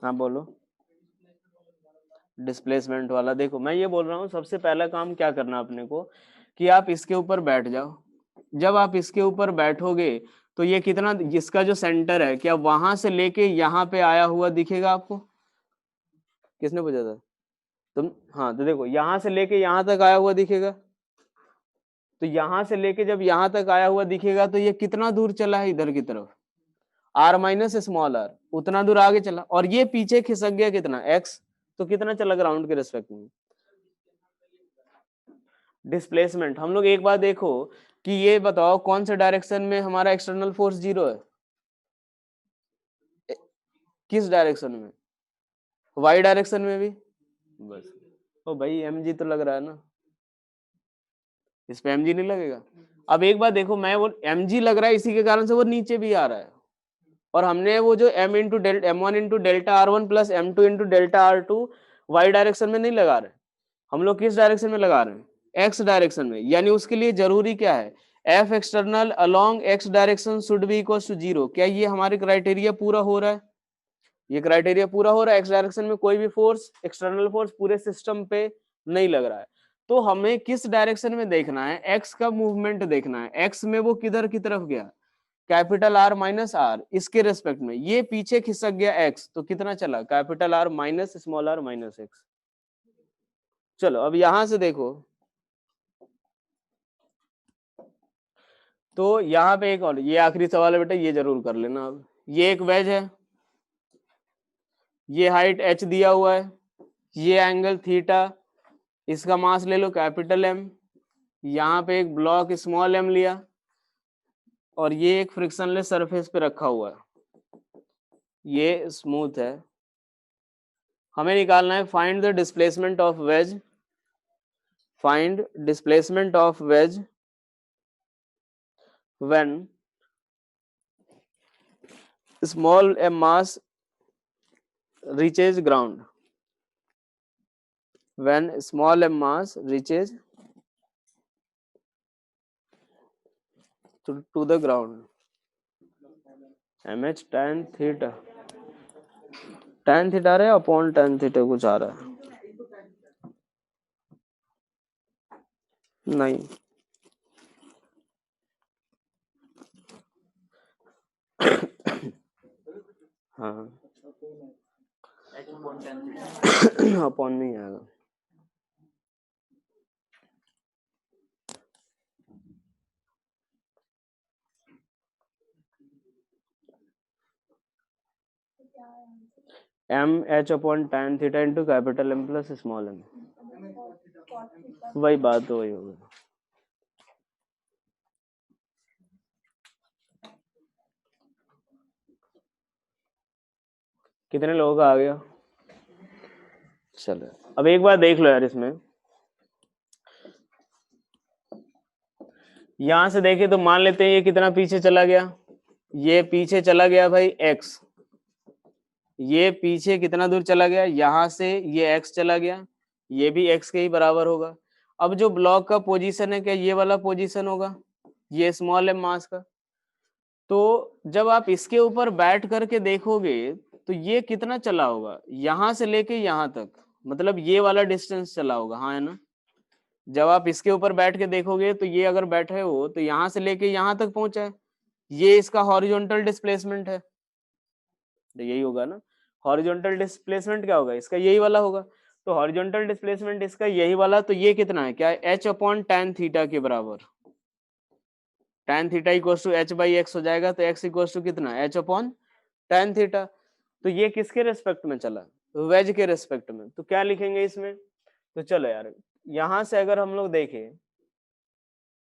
हाँ बोलो। डिस्प्लेसमेंट वाला देखो, मैं ये बोल रहा हूँ सबसे पहला काम क्या करना अपने को कि आप इसके ऊपर बैठ जाओ। जब आप इसके ऊपर बैठोगे तो ये कितना, इसका जो सेंटर है क्या वहां से लेके यहाँ पे आया हुआ दिखेगा आपको? किसने पूछा था? तुम। हाँ तो देखो, यहाँ से लेके यहाँ तक आया हुआ दिखेगा, तो यहाँ से लेके जब यहाँ तक आया हुआ दिखेगा तो ये कितना दूर चला है इधर की तरफ? आर माइनस स्मॉल आर, उतना दूर आगे चला, और ये पीछे खिसक गया कितना? एक्स। तो कितना चला ग्राउंड के रेस्पेक्ट में? डिस्प्लेसमेंट हम लोग एक बार देखो कि ये बताओ कौन से डायरेक्शन में हमारा एक्सटर्नल फोर्स 0 है? किस डायरेक्शन में? वाई डायरेक्शन में भी। बस ओ भाई एम जी तो लग रहा है ना। इस पे mg नहीं लगेगा। अब एक बात देखो, मैं वो mg लग रहा है इसी के कारण से वो नीचे भी आ रहा है, और हमने वो जो m into m1 into delta r1 plus m2 into delta r2 y direction में नहीं लगा रहे, हम लोग किस डायरेक्शन में लगा रहे हैं, x डायरेक्शन में। यानी उसके लिए जरूरी क्या है, f external along x direction should be equal to 0। क्या ये हमारे क्राइटेरिया पूरा हो रहा है, ये क्राइटेरिया पूरा हो रहा है, x डायरेक्शन में कोई भी फोर्स, एक्सटर्नल फोर्स पूरे सिस्टम पे नहीं लग रहा है। तो हमें किस डायरेक्शन में देखना है, x का मूवमेंट देखना है, x में वो किधर की तरफ गया, कैपिटल R माइनस आर, इसके रेस्पेक्ट में ये पीछे खिसक गया x, तो कितना चला, capital R minus small r minus x। चलो अब यहां से देखो, तो यहाँ पे एक और, ये आखिरी सवाल है बेटा, ये जरूर कर लेना। अब ये एक वेज है, ये हाइट h दिया हुआ है, ये एंगल थीटा, इसका मास ले लो कैपिटल M, यहाँ पे एक ब्लॉक स्मॉल m लिया, और ये एक फ्रिक्शनलेस सरफेस पे रखा हुआ है, ये स्मूथ है। हमें निकालना है find the displacement of ways, find displacement of ways when small m mass reaches ground, when small m mass reaches to the ground, mh tan theta, tan theta आ रहा है अपॉन tan theta कुछ आ रहा है, नहीं हाँ upon नहीं आएगा। M h upon tan theta into capital M plus small m, वही बात तो वही होगी। कितने लोगों का आ गया, चलो अब एक बार देख लो यार, इसमें यहां से देखे तो मान लेते हैं ये कितना पीछे चला गया, ये पीछे चला गया भाई x, ये पीछे कितना दूर चला गया, यहां से ये x चला गया, ये भी x के ही बराबर होगा। अब जो ब्लॉक का पोजीशन है, क्या ये वाला पोजीशन होगा, ये स्मॉल m मास का। तो जब आप इसके ऊपर बैठ करके देखोगे तो ये कितना चला होगा, यहां से लेके यहां तक, मतलब ये वाला डिस्टेंस चला होगा, हाँ है ना। जब आप इसके ऊपर बैठ के देखोगे तो ये अगर बैठे हो तो यहां से लेके यहां तक पहुंचा है, ये इसका हॉरिजॉन्टल डिस्प्लेसमेंट है, तो यही होगा ना। हॉरिजॉन्टल डिस्प्लेसमेंट क्या होगा, इसका यही वाला होगा। तो हॉरिजॉन्टल डिस्प्लेसमेंट इसका यही वाला, तो ये कितना है, क्या h अपॉन tan थीटा के बराबर, tan theta equal to h by x हो जाएगा, तो x इक्वल टू कितना, h अपॉन tan थीटा। तो ये किसके रेस्पेक्ट में चला, वेज के रेस्पेक्ट में। तो क्या लिखेंगे इसमें, तो चलो यार यहां से अगर हम लोग देखें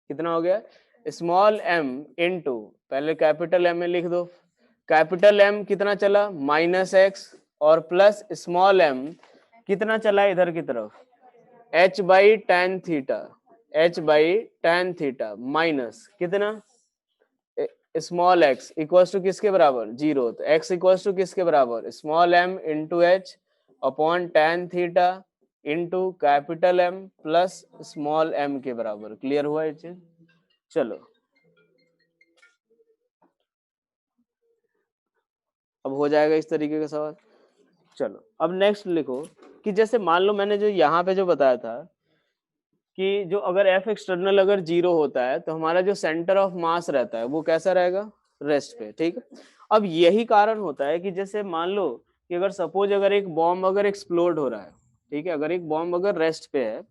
कितना हो गया, स्मॉल m इंटू, पहले कैपिटल M में लिख दो, कैपिटल M कितना चला माइनस x, और प्लस स्मॉल m कितना चला इधर की तरफ, h by tan theta, h by tan theta minus कितना स्मॉल x इक्वल्स टू किसके बराबर 0, तो x इक्वल्स टू किसके बराबर small m into h upon tan theta into capital M plus small m के बराबर। क्लियर हुआ ये चीज। चलो अब हो जाएगा इस तरीके का सवाल। चलो अब नेक्स्ट लिखो कि जैसे मान लो मैंने जो यहाँ पे जो बताया था कि जो अगर F एक्सटर्नल अगर 0 होता है तो हमारा जो सेंटर ऑफ मास रहता है वो कैसा रहेगा, रेस्ट पे, ठीक है। अब यही कारण होता है कि जैसे मान लो कि अगर सपोज अगर एक बॉम्ब अगर एक्सप्लोड हो रहा है, ठीक है, अगर एक बॉम्ब अगर रेस्ट पे है,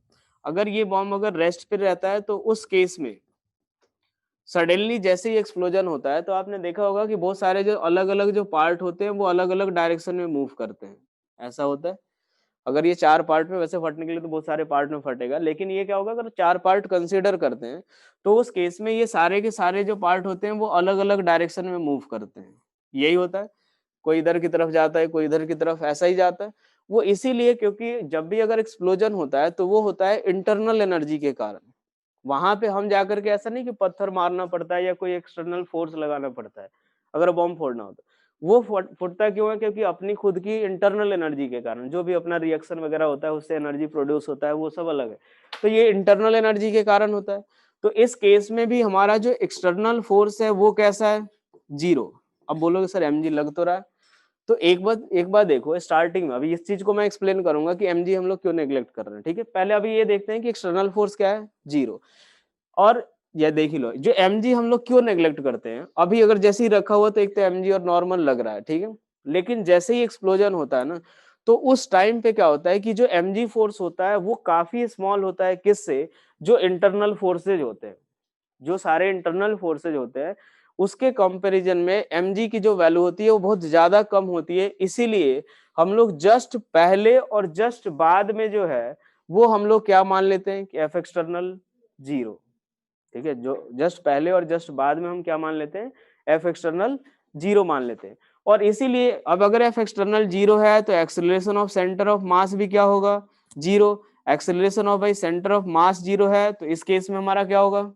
अगर ये बॉम्ब अगर रेस्ट पे रहता है तो उस केस में सडनली जैसे ही एक्सप्लोजन होता है तो आपने देखा होगा कि बहुत सारे जो अलग अलग जो पार्ट होते हैं वो अलग अलग डायरेक्शन में मूव करते हैं, ऐसा होता है। अगर ये 4 पार्ट में, वैसे फटने के लिए तो बहुत सारे पार्ट में फटेगा, लेकिन ये क्या होगा अगर 4 पार्ट कंसीडर करते हैं तो उस केस में ये सारे के सारे जो पार्ट होते हैं वो अलग अलग डायरेक्शन में मूव करते हैं, यही होता है। कोई इधर की तरफ जाता है, कोई इधर की तरफ, ऐसा ही जाता है। वो इसीलिए क्योंकि जब भी अगर एक्सप्लोजन होता है तो वो होता है इंटरनल एनर्जी के कारण, वहां पे हम जाकर के ऐसा नहीं कि पत्थर मारना पड़ता है या कोई एक्सटर्नल फोर्स लगाना पड़ता है अगर बॉम्ब फोड़ना हो तो। वो फुटता क्यों है? क्योंकि अपनी खुद की इंटरनल एनर्जी के कारण, जो भी अपना रिएक्शन वगैरह होता है उससे एनर्जी प्रोड्यूस होता है, वो सब अलग है। तो ये इंटरनल एनर्जी के कारण होता है। तो इस केस में भी हमारा जो एक्सटर्नल फोर्स है वो कैसा है? 0। अब बोलोगे सर mg लग तो रहा है। तो एक बार देखो, स्टार्टिंग में अभी इस चीज को मैं एक्सप्लेन करूंगा कि mg हम लोग क्यों नेग्लेक्ट कर रहे हैं, ठीक है। पहले अभी ये देखते हैं कि एक्सटर्नल फोर्स क्या है, 0। और ये देख ही लो, जो mg हम लोग क्यों नेग्लेक्ट करते हैं, अभी अगर जैसे ही रखा हुआ तो एक तो mg और नॉर्मल लग रहा है, ठीक है। लेकिन जैसे ही एक्सप्लोजन होता है ना, तो उस टाइम पे क्या होता है कि जो mg फोर्स होता है वो काफी स्मॉल होता है, किससे? जो इंटरनल फोर्सेज होते हैं, जो सारे इंटरनल फोर्सेज होते हैं उसके कंपैरिजन में mg की जो वैल्यू होती है वो बहुत ज्यादा कम होती है। इसीलिए हम लोग जस्ट पहले और जस्ट बाद में जो है वो हम लोग क्या मान लेते हैं कि एफ एक्सटर्नल 0, ठीक है। जो जस्ट पहले और जस्ट बाद में हम क्या मान लेते हैं? एफ एक्सटर्नल 0 मान लेते हैं। और इसीलिए अब अगर एफ एक्सटर्नल 0 है तो एक्सेलरेशन ऑफ सेंटर ऑफ मास भी क्या होगा? 0। एक्सेलरेशन ऑफ भाई सेंटर ऑफ मास 0 है तो इस केस में हमारा क्या होगा?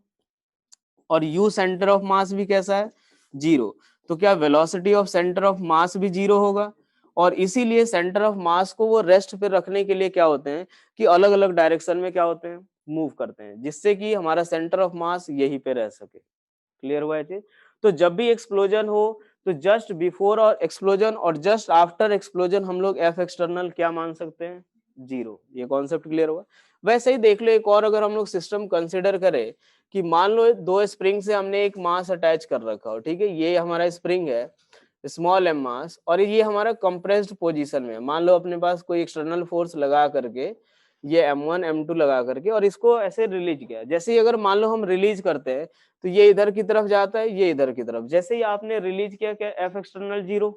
और u सेंटर ऑफ मास भी कैसा है? 0। तो क्या वेलोसिटी ऑफ सेंटर ऑफ मास भी 0 होगा? और इसीलिए सेंटर ऑफ मास को वो रेस्ट पे रखने के लिए क्या होते हैं कि अलग अलग डायरेक्शन में क्या होते हैं? मूव करते हैं, जिससे कि हमारा सेंटर ऑफ मास यहीं पे रह सके। क्लियर हुआ है चीज? तो जब भी एक्सप्लोजन हो तो जस्ट बिफोर और एक्सप्लोजन और जस्ट आफ्टर एक्सप्लोजन हम लोग एफ एक्सटर्नल क्या मान सकते हैं? 0। ये कॉन्सेप्ट क्लियर हुआ? वैसे ही देख लो एक और, अगर हम लोग सिस्टम कंसिडर करें कि मान लो दो स्प्रिंग से हमने एक मास अटैच कर रखा हो, ठीक है। ये हमारा स्प्रिंग है, स्मॉल एम मास, और ये हमारा कंप्रेस्ड पोजीशन में। मान लो अपने पास कोई एक्सटर्नल फोर्स लगा करके, ये m1 m2 लगा करके और इसको ऐसे रिलीज किया। जैसे ही अगर मान लो हम रिलीज करते हैं तो ये इधर की तरफ जाता है, ये इधर की तरफ। जैसे ही आपने रिलीज किया क्या एफ एक्सटर्नल 0,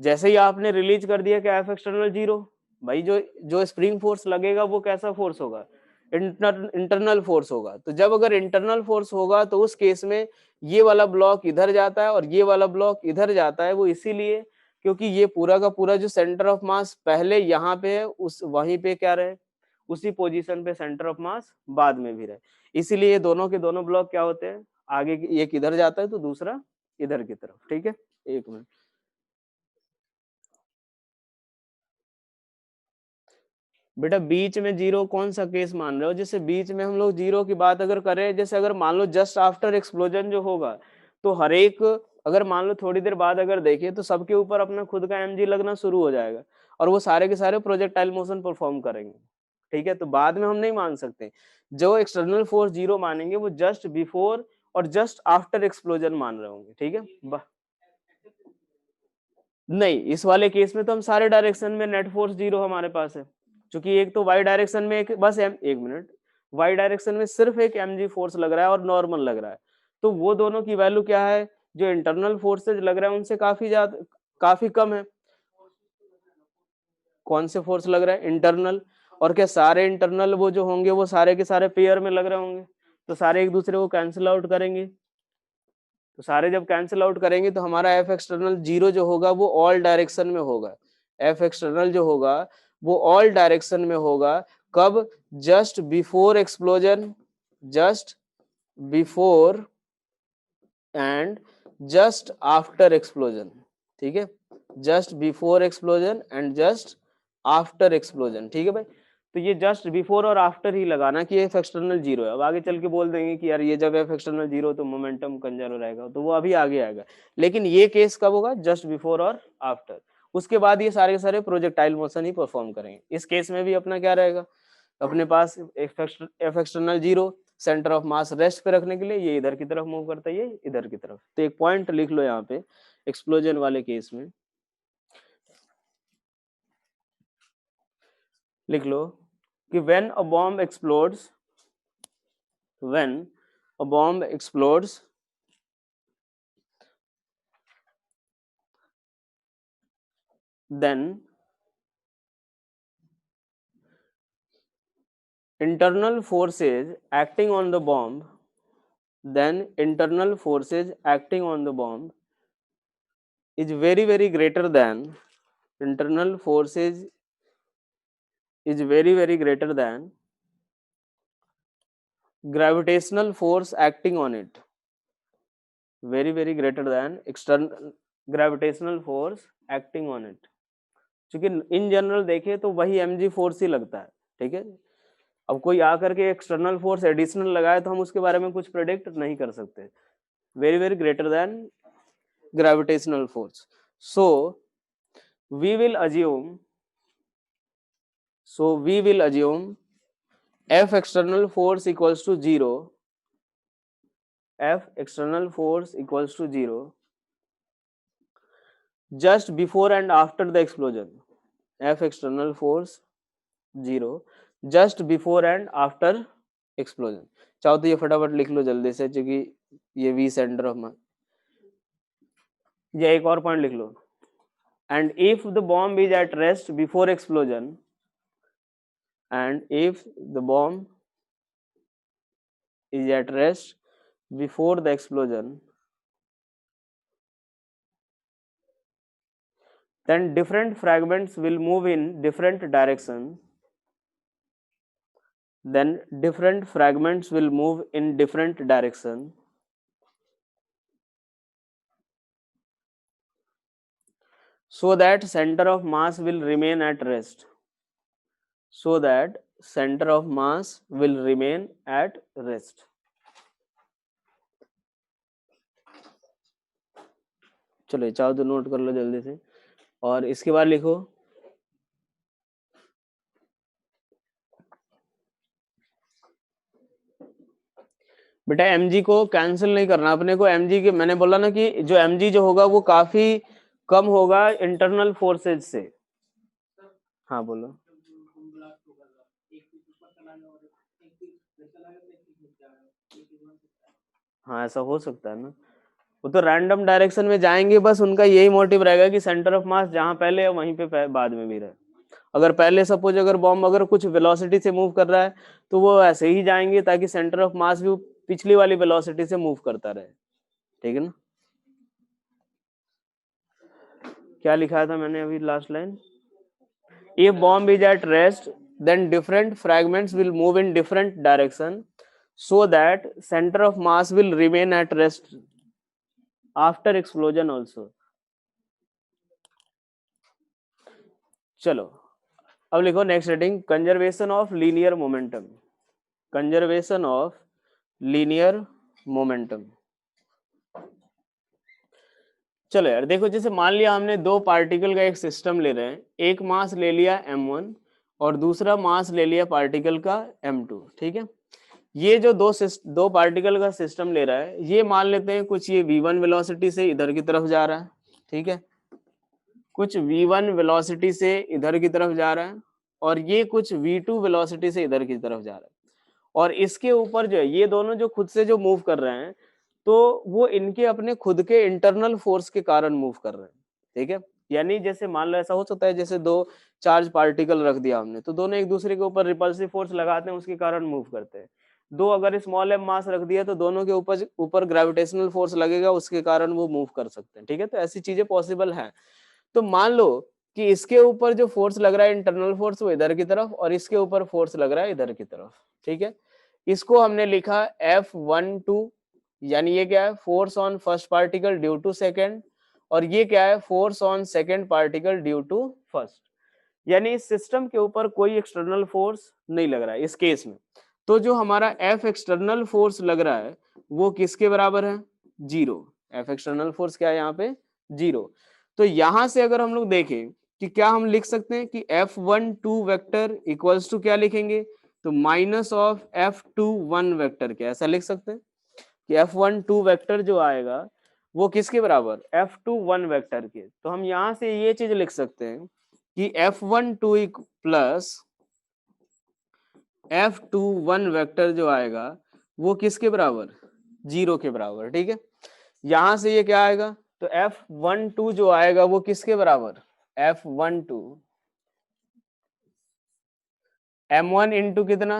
जैसे ही आपने रिलीज कर दिया क्या एफ एक्सटर्नल 0। भाई जो जो स्प्रिंग फोर्स लगेगा वो कैसा फोर्स होगा? इंटरनल फोर्स होगा। तो जब अगर इंटरनल फोर्स होगा तो उस केस में ये वाला ब्लॉक इधर जाता है और ये वाला ब्लॉक इधर जाता है। वो इसीलिए क्योंकि ये पूरा का पूरा जो सेंटर ऑफ मास पहले यहाँ पे है, उस वहीं पे क्या रहे, उसी पोजीशन पे सेंटर ऑफ मास बाद में भी रहे। इसीलिए ये दोनों के दोनों ब्लॉक क्या होते हैं? आगे एक इधर जाता है तो दूसरा इधर की तरफ, ठीक है। एक मिनट बेटा, बीच में 0 कौन सा केस मान रहे हो? जैसे बीच में हम लोग 0 की बात अगर करें, जैसे अगर मान लो जस्ट आफ्टर एक्सप्लोजन जो होगा तो हर एक, अगर मान लो थोड़ी देर बाद अगर देखें तो सबके ऊपर अपना खुद का mg लगना शुरू हो जाएगा और वो सारे के सारे प्रोजेक्टाइल मोशन परफॉर्म करेंगे, ठीक है। तो बाद में हम नहीं मान सकते। जो एक्सटर्नल फोर्स 0 मानेंगे वो जस्ट बिफोर और जस्ट आफ्टर एक्सप्लोजन मान रहे होंगे, ठीक है। नहीं, इस वाले केस में तो हम सारे डायरेक्शन में नेट फोर्स 0 हमारे पास है, क्योंकि एक तो वाई डायरेक्शन में एक बस एक मिनट, वाई डायरेक्शन में सिर्फ एक mg फोर्स लग रहा है और नॉर्मल लग रहा है। तो वो दोनों की वैल्यू क्या है? जो इंटरनल फोर्सेज लग रहा है उनसे काफी ज्यादा, काफी कम है। कौन से फोर्स लग रहा है? इंटरनल। और क्या सारे इंटरनल वो जो होंगे वो सारे के सारे पेयर में लग रहे होंगे? तो सारे एक दूसरे को कैंसिल आउट करेंगे। तो सारे जब कैंसिल आउट करेंगे तो हमारा एफ एक्सटर्नल 0 जो होगा वो ऑल डायरेक्शन में होगा। एफ एक्सटर्नल जो होगा वो ऑल डायरेक्शन में होगा। कब? Just before explosion, just before and just after explosion, ठीक है। Just before explosion and just after explosion, ठीक है भाई। तो ये जस्ट बिफोर और आफ्टर ही लगाना कि एफ एक्सटर्नल 0 है। अब आगे चल के बोल देंगे कि यार ये जब एफ एक्सटर्नल 0 तो मोमेंटम कंजर्व रहेगा, तो वो अभी आगे आएगा। लेकिन ये केस कब होगा? जस्ट बिफोर और आफ्टर। उसके बाद ये सारे के सारे प्रोजेक्टाइल मोशन ही परफॉर्म करेंगे। इस केस में भी अपना क्या रहेगा? अपने पास F external 0, centre of mass rest पे रखने के लिए ये इधर की तरफ मूव करता है, ये इधर की तरफ। तो एक पॉइंट लिख लो यहाँ पे एक्सप्लोजन वाले केस में, लिख लो कि when a bomb explodes, when a bomb explodes, then internal forces acting on the bomb, then internal forces acting on the bomb is very very greater than, internal forces is very very greater than gravitational force acting on it very very greater then external gravitational force acting on it. क्योंकि in general देखे तो वही mg force ही लगता है, ठीक है। अब कोई आकर के एक्सटर्नल फोर्स एडिशनल लगाए तो हम उसके बारे में कुछ प्रेडिक्ट नहीं कर सकते। Very very greater than gravitational force. So we will assume F external force equals to 0, F external force equals to 0 just before and after the explosion, F external force 0 just before and after explosion। चाहो तो ये फटाफट लिख लो जल्दी से, क्योंकि ये V centre of मास। ये एक और पॉइंट लिख लो, and if the bomb is at rest before explosion, and if the bomb is at rest before the explosion, then different fragments will move in different directions. Then different fragments will move in different direction so that center of mass will remain at rest. So that center of mass will remain at rest. चलो चाहो तो note कर लो जल्दी से, और इसके बाद लिखो बेटा mg को कैंसिल नहीं करना अपने को। mg के मैंने बोला ना कि जो mg जो होगा वो काफी कम होगा इंटरनल फोर्सेज से। हाँ बोलो। हाँ ऐसा हो सकता है ना, वो तो रैंडम डायरेक्शन में जाएंगे, बस उनका यही मोटिव रहेगा कि सेंटर ऑफ मास जहाँ पहले है वहीं पे बाद में भी रहे। अगर पहले सपोज अगर बॉम्ब अगर कुछ वेलोसिटी से मूव कर रहा है तो वो ऐसे ही जाएंगे ताकि सेंटर ऑफ मास भी पिछली वाली वेलोसिटी से मूव करता रहे, ठीक है ना। क्या लिखा था मैंने अभी last line, if bomb is at rest then different fragments will move in different direction so that center of mass will remain at rest after explosion also। चलो अब लिखो next heading, conservation of linear momentum. Conservation of linear momentum. चलो यार देखो, जैसे मान लिया हमने दो पार्टिकल का एक सिस्टम ले रहे हैं, एक मास ले लिया m1 और दूसरा मास ले लिया पार्टिकल का m2, ठीक है। ये जो दो पार्टिकल का सिस्टम ले रहा है, ये मान लेते हैं कुछ ये v1 वेलोसिटी से इधर की तरफ जा रहा है, ठीक है, कुछ v1 वेलोसिटी से इधर की तरफ जा रहा है, और ये कुछ v2 वेलोसिटी से इधर की तरफ जा रहा है। और इसके ऊपर जो है ये दोनों जो खुद से जो मूव कर रहे हैं, तो वो इनके अपने खुद के इंटरनल फोर्स के कारण मूव कर रहे हैं, ठीक है। यानी जैसे मान लो ऐसा हो सकता है जैसे दो चार्ज पार्टिकल रख दिया हमने, तो दोनों एक दूसरे के ऊपर रिपल्सिव फोर्स लगाते हैं, उसके कारण मूव करते हैं। दो अगर स्मॉल m मास रख दिया तो दोनों के ऊपर ग्रेविटेशनल फोर्स लगेगा, उसके कारण वो मूव कर सकते हैं, ठीक है। तो ऐसी चीजें पॉसिबल है। तो मान लो कि इसके ऊपर जो फोर्स लग रहा है इंटरनल फोर्स वो इधर की तरफ, और इसके ऊपर फोर्स लग रहा है इधर की तरफ, ठीक है। इसको हमने लिखा F12, यानी ये क्या है, force on first particle due to second, और ये क्या है, force on second particle due to first. यानी इस सिस्टम के ऊपर कोई एक्सटर्नल फोर्स नहीं लग रहा है इस केस में। तो जो हमारा F एक्सटर्नल फोर्स लग रहा है वो किसके बराबर है, 0। F एक्सटर्नल फोर्स क्या है यहाँ पे, 0। तो यहां से अगर हम लोग देखें कि क्या हम लिख सकते हैं कि F12 वेक्टर इक्वल्स टू क्या लिखेंगे, तो माइनस ऑफ F21 वेक्टर, क्या ऐसा लिख सकते हैं कि F12 वेक्टर जो आएगा वो किसके बराबर, F21 वेक्टर के। तो हम यहां से ये चीज लिख सकते हैं कि F12 प्लस F21 वेक्टर जो आएगा वो किसके बराबर, 0 के बराबर, ठीक है। यहां से ये क्या आएगा, तो F12 जो आएगा वो किसके बराबर, F12 m1 इंटू कितना,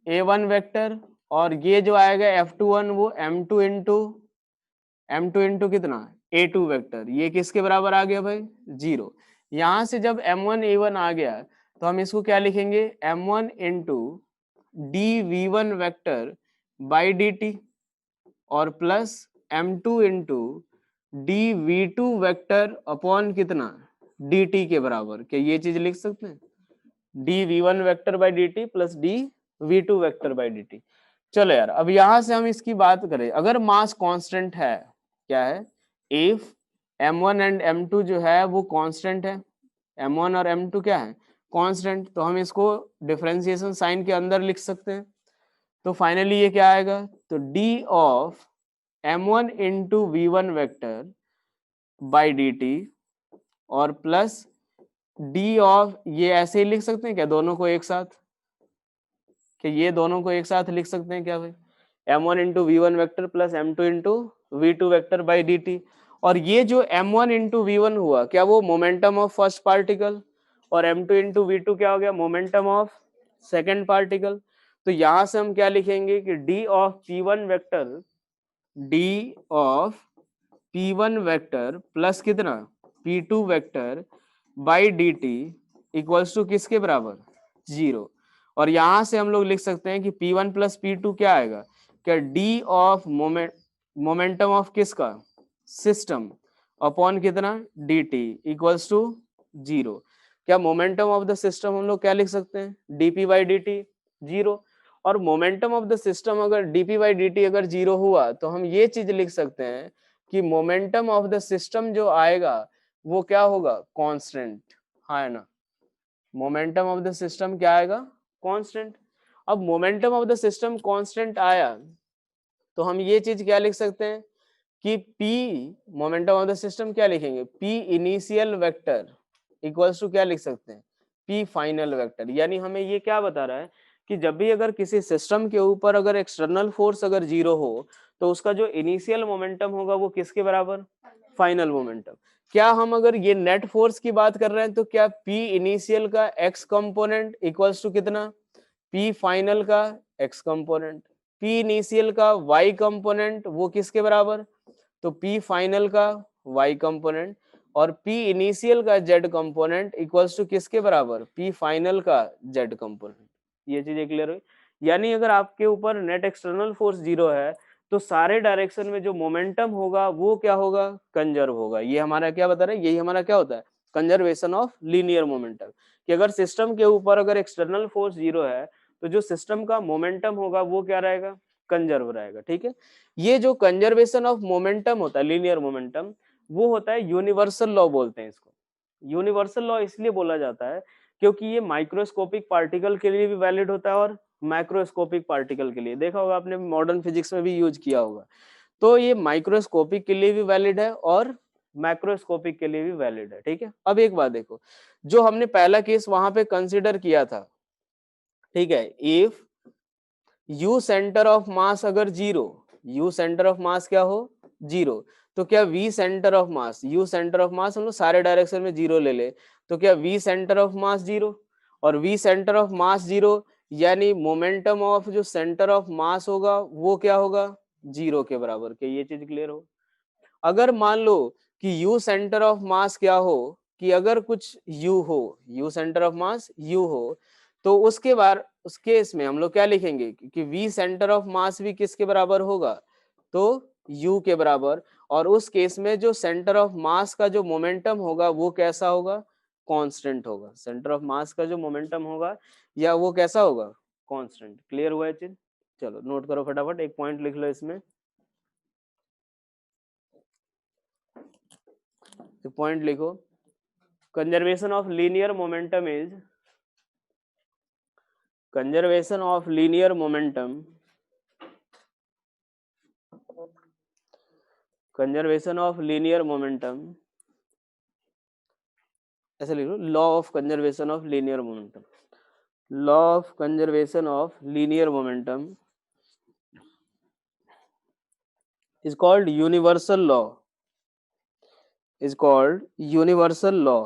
a1 वेक्टर, और ये जो आएगा F21 वो m2 इंटू कितना, a2 वेक्टर। ये किसके बराबर आ गया भाई, 0। यहां से जब m1 a1 आ गया तो हम इसको क्या लिखेंगे, m1 into dv1 vector by dt और plus m2 into dv2 vector upon कितना dt के बराबर। क्या ये चीज लिख सकते हैं? dv1 vector by dt plus dv2 vector by dt। चलो यार, अब यहां से हम इसकी बात करें, अगर मास कांस्टेंट है, क्या है, इफ m1 एंड m2 जो है वो कांस्टेंट है, m1 और m2 क्या है, कांस्टेंट, तो हम इसको डिफरेंशिएशन साइन के अंदर लिख सकते हैं। तो फाइनली ये क्या आएगा, तो d of m1 into v1 vector by dt और प्लस d ऑफ, ये ऐसे ही लिख सकते हैं क्या दोनों को एक साथ, कि ये दोनों को एक साथ लिख सकते हैं क्या भाई, m1 into v one vector plus m2 into v two vector by dt। और ये जो m1 इंटू वी वन हुआ, क्या वो मोमेंटम ऑफ फर्स्ट पार्टिकल, और m2 इंटू वी टू क्या हो गया, मोमेंटम ऑफ सेकेंड पार्टिकल। तो यहां से हम क्या लिखेंगे कि d of p1 vector, d of p1 vector plus कितना p2 vector by dt equals to किसके बराबर, 0। और यहां से हम लोग लिख सकते हैं कि p1 प्लस p2 क्या आएगा, क्या d ऑफ मोमेंटम ऑफ किसका, सिस्टम, अपॉन कितना dt इक्वल्स टू 0। क्या मोमेंटम ऑफ द सिस्टम हम लोग क्या लिख सकते हैं, dp बाई dt 0। और मोमेंटम ऑफ द सिस्टम अगर dp बाई dt अगर 0 हुआ तो हम ये चीज लिख सकते हैं कि मोमेंटम ऑफ द सिस्टम जो आएगा वो क्या होगा, कांस्टेंट, है ना। मोमेंटम ऑफ द सिस्टम क्या आएगा, कांस्टेंट। अब momentum of the system constant आया तो हम ये चीज क्या लिख सकते हैं कि p momentum of the system क्या लिखेंगे, p initial vector equals to क्या लिख सकते हैं, p फाइनल वेक्टर। यानी हमें ये क्या बता रहा है कि जब भी अगर किसी सिस्टम के ऊपर अगर एक्सटर्नल फोर्स अगर 0 हो तो उसका जो इनिशियल मोमेंटम होगा वो किसके बराबर, फाइनल मोमेंटम। क्या हम अगर ये नेट फोर्स की बात कर रहे हैं तो क्या p इनिशियल का x कंपोनेंट इक्वल्स टू कितना, p फाइनल का x कंपोनेंट, p इनिशियल का y कंपोनेंट वो किसके बराबर, तो p फाइनल का y कंपोनेंट, और p इनिशियल का z कंपोनेंट इक्वल्स टू किसके बराबर, p फाइनल का z कंपोनेंट। ये चीजें क्लियर हुई। यानी अगर आपके ऊपर नेट एक्सटर्नल फोर्स 0 है तो सारे डायरेक्शन में जो मोमेंटम होगा वो क्या होगा, कंजर्व होगा। ये हमारा क्या बता रहा है, यही हमारा क्या होता है, कंजर्वेशन ऑफ लीनियर मोमेंटम। कि अगर सिस्टम के ऊपर अगर एक्सटर्नल फोर्स 0 है तो जो सिस्टम का मोमेंटम होगा वो क्या रहेगा, कंजर्व रहेगा। ठीक है, ये जो कंजर्वेशन ऑफ मोमेंटम होता है, लीनियर मोमेंटम, वो होता है यूनिवर्सल लॉ बोलते हैं इसको। यूनिवर्सल लॉ इसलिए बोला जाता है क्योंकि ये माइक्रोस्कोपिक पार्टिकल के लिए भी वैलिड होता है और मैक्रोस्कोपिक पार्टिकल के लिए, देखा होगा आपने मॉडर्न फिजिक्स में भी यूज किया होगा। तो ये माइक्रोस्कोपिक के लिए भी वैलिड है और मैक्रोस्कोपिक के लिए भी वैलिड है। ठीक है, अब एक बात देखो, जो हमने पहला केस वहां पे कंसिडर किया था, ठीक है, if you centre of mass अगर 0, यू सेंटर ऑफ मास क्या हो 0, तो क्या v centre of mass, u centre of mass हम लोग सारे डायरेक्शन में 0 ले ले, तो क्या वी सेंटर ऑफ मास 0, और वी सेंटर ऑफ मास 0 यानी मोमेंटम ऑफ जो सेंटर ऑफ मास होगा वो क्या होगा, 0 के बराबर। क्या ये चीज क्लियर हो। अगर मान लो कि यू सेंटर ऑफ मास क्या हो, कि अगर कुछ यू हो, you centre of mass you हो, तो उसके बाद उस केस में हम लोग क्या लिखेंगे कि वी सेंटर ऑफ मास भी किसके बराबर होगा, तो यू के बराबर। और उस केस में जो सेंटर ऑफ मास का जो मोमेंटम होगा वो कैसा होगा, कांस्टेंट होगा। सेंटर ऑफ मास का जो मोमेंटम होगा या वो कैसा होगा, कांस्टेंट। क्लियर हुआ है चीज। चलो नोट करो फटाफट, एक पॉइंट लिख लो इसमें, पॉइंट लिखो, conservation of linear momentum is, conservation of linear momentum, conservation of linear momentum, ऐसे लिख लो, law of conservation of linear momentum, law of conservation of linear momentum is called universal law, is called universal law,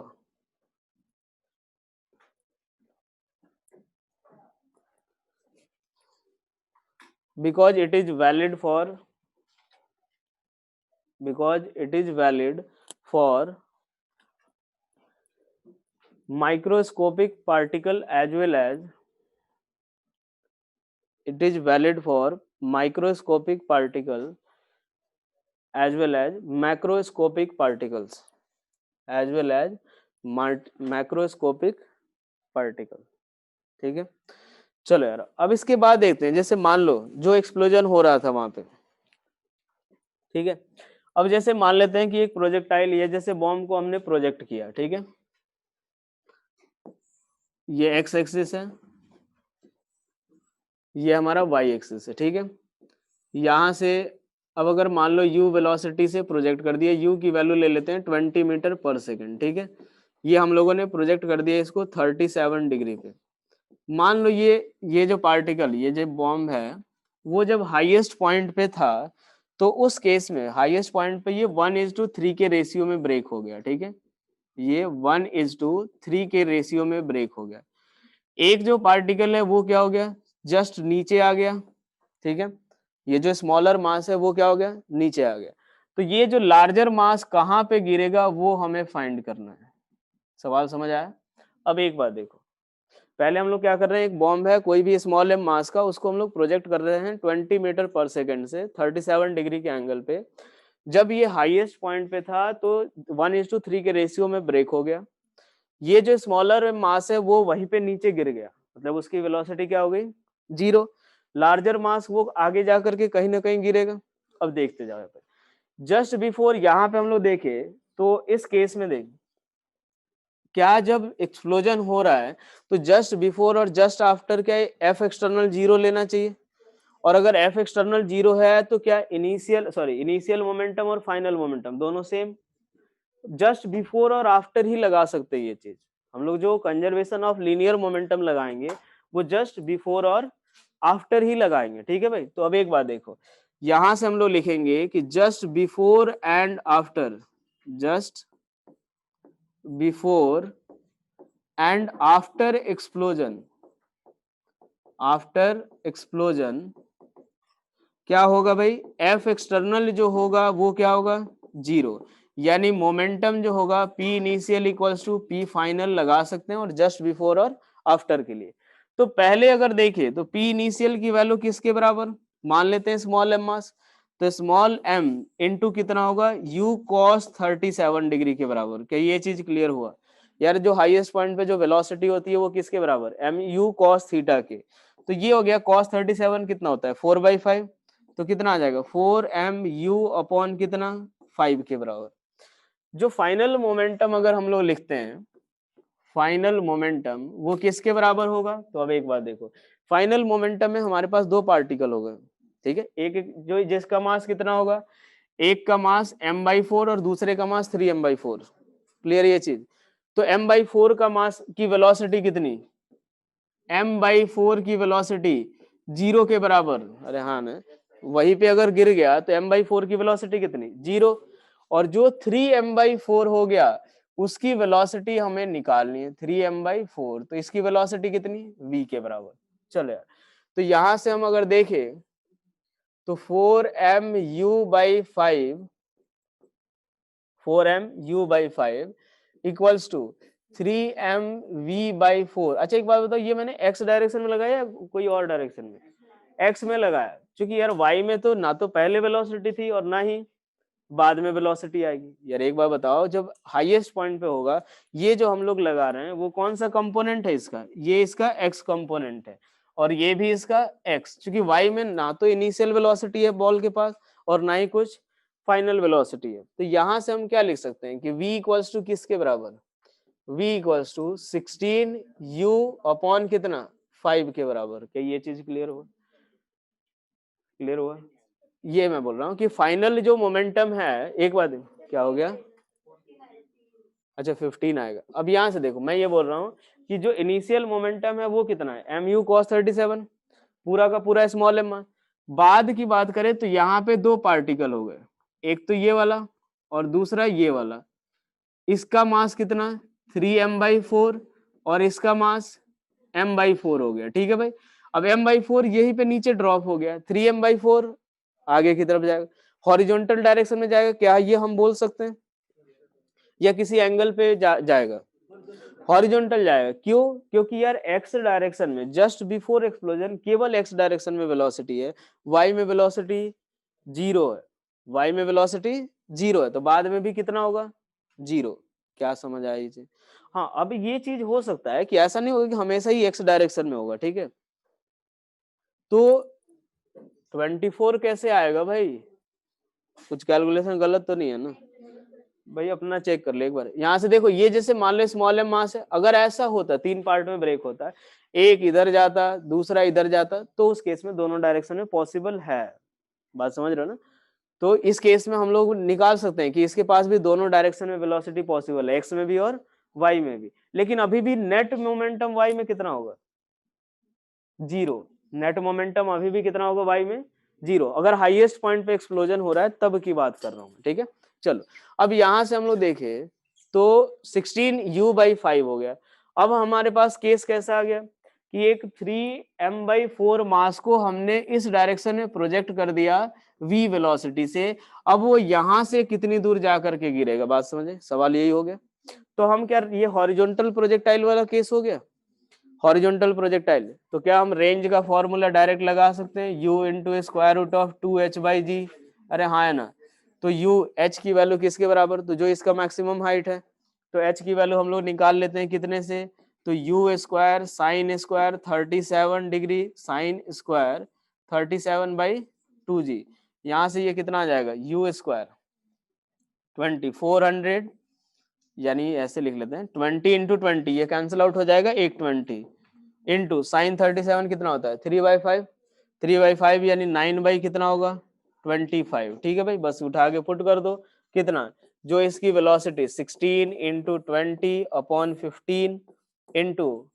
because it is valid for, because it is valid for microscopic particle as well as it is valid for microscopic particle as well as macroscopic particles as well as macroscopic particle। ठीक है, चलो यार अब इसके बाद देखते हैं, जैसे मान लो जो एक्सप्लोजन हो रहा था वहां पे, ठीक है, अब जैसे मान लेते हैं कि एक प्रोजेक्टाइल, ये जैसे बॉम्ब को हमने प्रोजेक्ट किया, ठीक है, ये एक्स एक्सिस है, ये हमारा वाई एक्सिस है, ठीक है, यहां से अब अगर मान लो u वेलोसिटी से प्रोजेक्ट कर दिया, u की वैल्यू ले लेते हैं 20 मीटर पर सेकेंड, ठीक है, ये हम लोगों ने प्रोजेक्ट कर दिया इसको 37 डिग्री पे। मान लो ये जो पार्टिकल, ये जो बॉम्ब है, वो जब हाईएस्ट पॉइंट पे था, तो उस केस में हाईएस्ट पॉइंट पे ये 1:3 के रेशियो में ब्रेक हो गया, ठीक है, ये 1:3 के रेशियो में ब्रेक हो गया। एक जो पार्टिकल है वो क्या हो गया, जस्ट नीचे आ गया, ठीक है, ये जो स्मॉलर मास है वो क्या हो गया, नीचे आ गया। तो ये जो लार्जर मास कहाँ पे गिरेगा वो हमें फाइंड करना है। सवाल समझ आया? अब एक बात देखो, पहले हम लोग क्या कर रहे हैं, एक बॉम्ब है कोई भी स्मॉल एम मास का, उसको हम लोग प्रोजेक्ट कर रहे हैं 20 मीटर पर सेकेंड से 37 डिग्री के एंगल पे। जब ये हाईएस्ट पॉइंट पे था तो 1:3 के रेशियो में ब्रेक हो गया। ये जो स्मॉलर मास है वो वहीं पे नीचे गिर गया, मतलब उसकी वेलोसिटी क्या हो गई, 0। लार्जर मास वो आगे जाकर के कहीं ना कहीं गिरेगा। अब देखते जाओ, जस्ट बिफोर यहाँ पे हम लोग देखे तो इस केस में देख, क्या जब एक्सप्लोजन हो रहा है तो जस्ट बिफोर और जस्ट आफ्टर क्या एफ एक्सटर्नल 0 लेना चाहिए, और अगर एफ एक्सटर्नल 0 है तो क्या इनिशियल मोमेंटम और फाइनल मोमेंटम दोनों सेम। जस्ट बिफोर और आफ्टर ही लगा सकते हैं ये चीज, हम लोग जो कंजर्वेशन ऑफ लीनियर मोमेंटम लगाएंगे वो जस्ट बिफोर और आफ्टर ही लगाएंगे, ठीक है भाई। तो अब एक बात देखो, यहां से हम लोग लिखेंगे कि just before and after, just before and after explosion, after explosion क्या होगा भाई, एफ एक्सटर्नल जो होगा वो क्या होगा, 0, यानी मोमेंटम जो होगा p initial equals to p final लगा सकते हैं, और जस्ट बिफोर और आफ्टर के लिए। तो पहले अगर देखें तो पी इनिशियल की वैल्यू किसके बराबर, मान लेते हैं स्मॉल एम मास, तो स्मॉल एम इंटू कितना होगा, यू कॉस 37 डिग्री के बराबर। क्या ये चीज क्लियर हुआ यार? जो हाईएस्ट पॉइंट पे जो वेलोसिटी होती है वो किसके बराबर, एम यू कॉस थीटा के। तो ये हो गया कॉस 37 कितना होता है, 4/5, तो कितना आ जाएगा 4mu अपॉन कितना 5 के बराबर। जो फाइनल मोमेंटम अगर हम लोग लिखते हैं, फाइनल मोमेंटम वो किसके बराबर होगा, तो अब एक बात देखो, फाइनल मोमेंटम में हमारे पास दो पार्टिकल हो गए, ठीक है, एक जो जिसका मास कितना होगा, एक का मास m/4 और दूसरे का मास 3m/4। क्लियर ये चीज? तो m/4 का मास की वेलोसिटी कितनी, m/4 की वेलोसिटी 0 के बराबर, अरे हाँ ना, वहीं पे अगर गिर गया तो m/4 की वेलोसिटी कितनी, 0। और जो 3m/4 हो गया उसकी वेलोसिटी हमें निकालनी है 3m/4, तो इसकी वेलोसिटी कितनी, v के बराबर। चलो यार, तो यहां से हम अगर देखें तो 4mu/5 इक्वल्स टू 3mv/4। अच्छा एक बात बताओ, ये मैंने x डायरेक्शन में लगाया या कोई और डायरेक्शन में, x में लगाया, क्योंकि यार y में तो ना तो पहले वेलोसिटी थी और ना ही बाद में वेलोसिटी आएगी। यार एक बार बताओ, जब हाईएस्ट पॉइंट पे होगा, ये जो हम लोग लगा रहे हैं वो कौन सा कंपोनेंट है इसका, ये इसका x कंपोनेंट है, और ये भी इसका x, क्योंकि y में ना तो इनिशियल वेलोसिटी है बॉल के पास और ना ही कुछ फाइनल वेलोसिटी है। तो यहां से हम क्या लिख सकते हैं कि v इक्वल्स टू किसके बराबर, v equals to 16u upon कितना 5 के बराबर। क्या ये चीज क्लियर हुआ, क्लियर हुआ? ये मैं बोल रहा हूँ कि फाइनल जो मोमेंटम है, एक बात क्या हो गया, अच्छा 15 आएगा। अब यहां से देखो, मैं ये बोल रहा हूँ कि जो इनिशियल मोमेंटम है वो कितना है, mu cos 37, पूरा का पूरा स्मॉल एम। बाद की बात करें तो यहाँ पे दो पार्टिकल हो गए, एक तो ये वाला और दूसरा ये वाला। इसका मास कितना 3m/4 और इसका मास m/4 हो गया, ठीक है भाई। अब m/4 यहीं पे नीचे ड्रॉप हो गया, 3m/4 आगे की तरफ जाएगा, हॉरिजॉन्टल डायरेक्शन में जाएगा, क्या ये हम बोल सकते हैं, या किसी एंगल पे जाएगा, हॉरिजॉन्टल जाएगा। क्यों? क्योंकि यार एक्स डायरेक्शन में जस्ट बिफोर एक्सप्लोजन केवल एक्स डायरेक्शन में वेलोसिटी है, वाई में वेलोसिटी 0 है, वाई में वेलोसिटी 0 है, तो बाद में भी कितना होगा? 0। क्या समझ आई चीज? हाँ, अब ये चीज हो सकता है कि ऐसा नहीं होगा कि हमेशा ही एक्स डायरेक्शन में होगा, ठीक है? तो 24 कैसे आएगा भाई? कुछ कैलकुलेशन गलत तो नहीं है ना भाई? अपना चेक कर ले एक बार। यहाँ से देखो, ये जैसे मान लो स्मॉल एम मास है, अगर ऐसा होता 3 पार्ट में ब्रेक होता है, एक इधर जाता दूसरा इधर जाता, तो उस केस में दोनों डायरेक्शन में पॉसिबल है। बात समझ रहे हो ना? तो इस केस में हम लोग निकाल सकते हैं कि इसके पास भी दोनों डायरेक्शन में वेलोसिटी पॉसिबल है, एक्स में भी और वाई में भी। लेकिन अभी भी नेट मोमेंटम वाई में कितना होगा? 0। नेट मोमेंटम अभी भी कितना होगा वाई में? 0। अगर हाईएस्ट पॉइंट पे एक्सप्लोजन हो रहा है तब की बात कर रहा हूं, ठीक है? चलो, अब यहां से हम लोग देखें तो 16u/5 हो गया। अब हमारे पास केस कैसा आ गया कि एक 3m/4 मास को हमने इस डायरेक्शन में प्रोजेक्ट कर दिया v वेलोसिटी से। अब वो यहां से कितनी दूर जा करके गिरेगा? बात समझे? सवाल यही हो गया। तो हम क्या, ये हॉरिजॉन्टल प्रोजेक्टाइल वाला केस हो गया। हॉरिजॉन्टल प्रोजेक्टाइल, तो क्या हम रेंज का फॉर्मूला डायरेक्ट लगा सकते हैं? u into square root of 2h/g। अरे हाँ है ना? तो u h की वैल्यू किसके बराबर? तो जो इसका मैक्सिमम हाइट है, तो h की वैल्यू हम लोग निकाल लेते हैं कितने से? तो u square sine square 37 degree sine square 37/2g। यहाँ से ये कितना आ जाएगा? u स्क्वायर 2400, यानी ऐसे लिख लेते हैं 20 इंटू 20, ये कैंसिल आउट हो जाएगा 120 इंटू साइन 37 कितना होता है? 3/5। 3/5 यानी 9 कितना होगा? 25। ठीक है भाई, बस उठा के पुट कर दो। कितना? जो इसकी velocity 16 into 20/15 into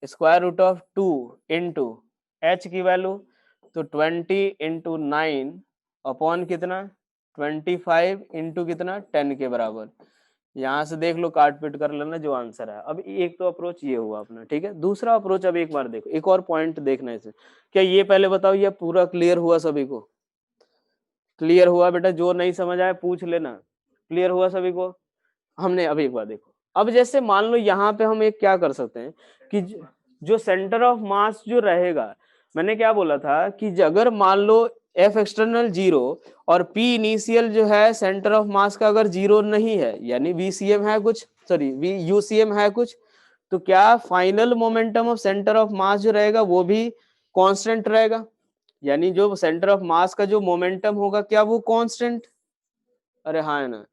square root of 2 into h की वैल्यू, तो 20 इंटू 9 अपॉन कितना? 25 इंटू कितना? 10 के बराबर। यहाँ से देख लो, काट पीट कर लेना जो आंसर है। अब एक तो अप्रोच ये हुआ अपना, ठीक है? दूसरा अप्रोच अब एक बार देखो, एक और पॉइंट देखना इसे। क्या ये पहले बताओ, ये पूरा क्लियर हुआ सभी को? क्लियर हुआ बेटा? जो नहीं समझ आया पूछ लेना। क्लियर हुआ सभी को? हमने अब एक बार देखो, अब जैसे मान लो यहाँ पे हम एक क्या कर सकते हैं कि जो सेंटर ऑफ मास जो रहेगा, मैंने क्या बोला था कि अगर मान लो एफ एक्सटर्नल 0 और पी इनिशियल जो है सेंटर ऑफ मास का अगर 0 नहीं है, यानी वीसीएम है कुछ, सॉरी यूसीएम है कुछ, तो क्या final momentum of centre of mass जो रहेगा वो भी कांस्टेंट रहेगा? यानी जो सेंटर ऑफ मास का जो मोमेंटम होगा क्या वो कांस्टेंट? अरे हाँ है ना?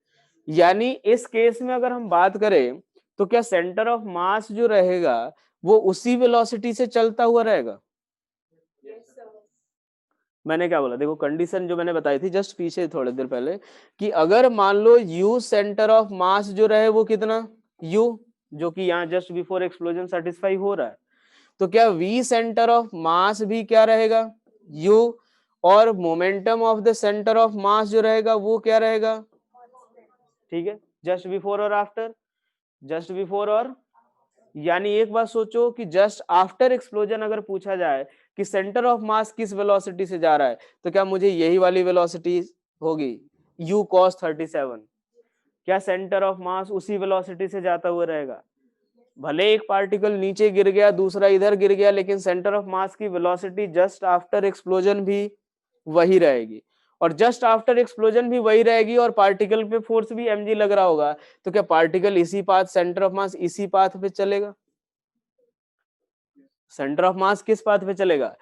यानी इस केस में अगर हम बात करें तो क्या सेंटर ऑफ मास जो रहेगा वो उसी वेलोसिटी से चलता हुआ रहेगा? मैंने क्या बोला देखो, कंडीशन जो मैंने बताई थी जस्ट पीछे थोड़ी देर पहले, कि अगर मान लो u सेंटर ऑफ मास जो रहे वो कितना? u, जो कि यहाँ जस्ट बिफोर एक्सप्लोजन सेटिस्फाई हो रहा है, तो क्या v सेंटर ऑफ मास भी क्या रहेगा? u, और momentum of the centre of mass जो रहेगा वो क्या रहेगा? ठीक है, जस्ट बिफोर और आफ्टर, जस्ट बिफोर और, यानी एक बात सोचो कि जस्ट आफ्टर एक्सप्लोजन अगर पूछा जाए कि सेंटर ऑफ मास किस वेलोसिटी से जा रहा है, तो क्या मुझे यही वाली वेलोसिटी होगी u cos 37? क्या सेंटर ऑफ मास उसी वेलोसिटी से जाता हुआ रहेगा? भले एक पार्टिकल नीचे गिर गया दूसरा इधर गिर गया, लेकिन सेंटर ऑफ मास की वेलोसिटी जस्ट आफ्टर एक्सप्लोजन भी वही रहेगी, और जस्ट आफ्टर एक्सप्लोजन भी वही रहेगी, और पार्टिकल पे फोर्स भी mg लग रहा होगा, तो क्या पार्टिकल इसी पाथ, सेंटर ऑफ मास इसी पाथ पे चलेगा? सेंटर ऑफ मास किस पाथ पे चलेगा?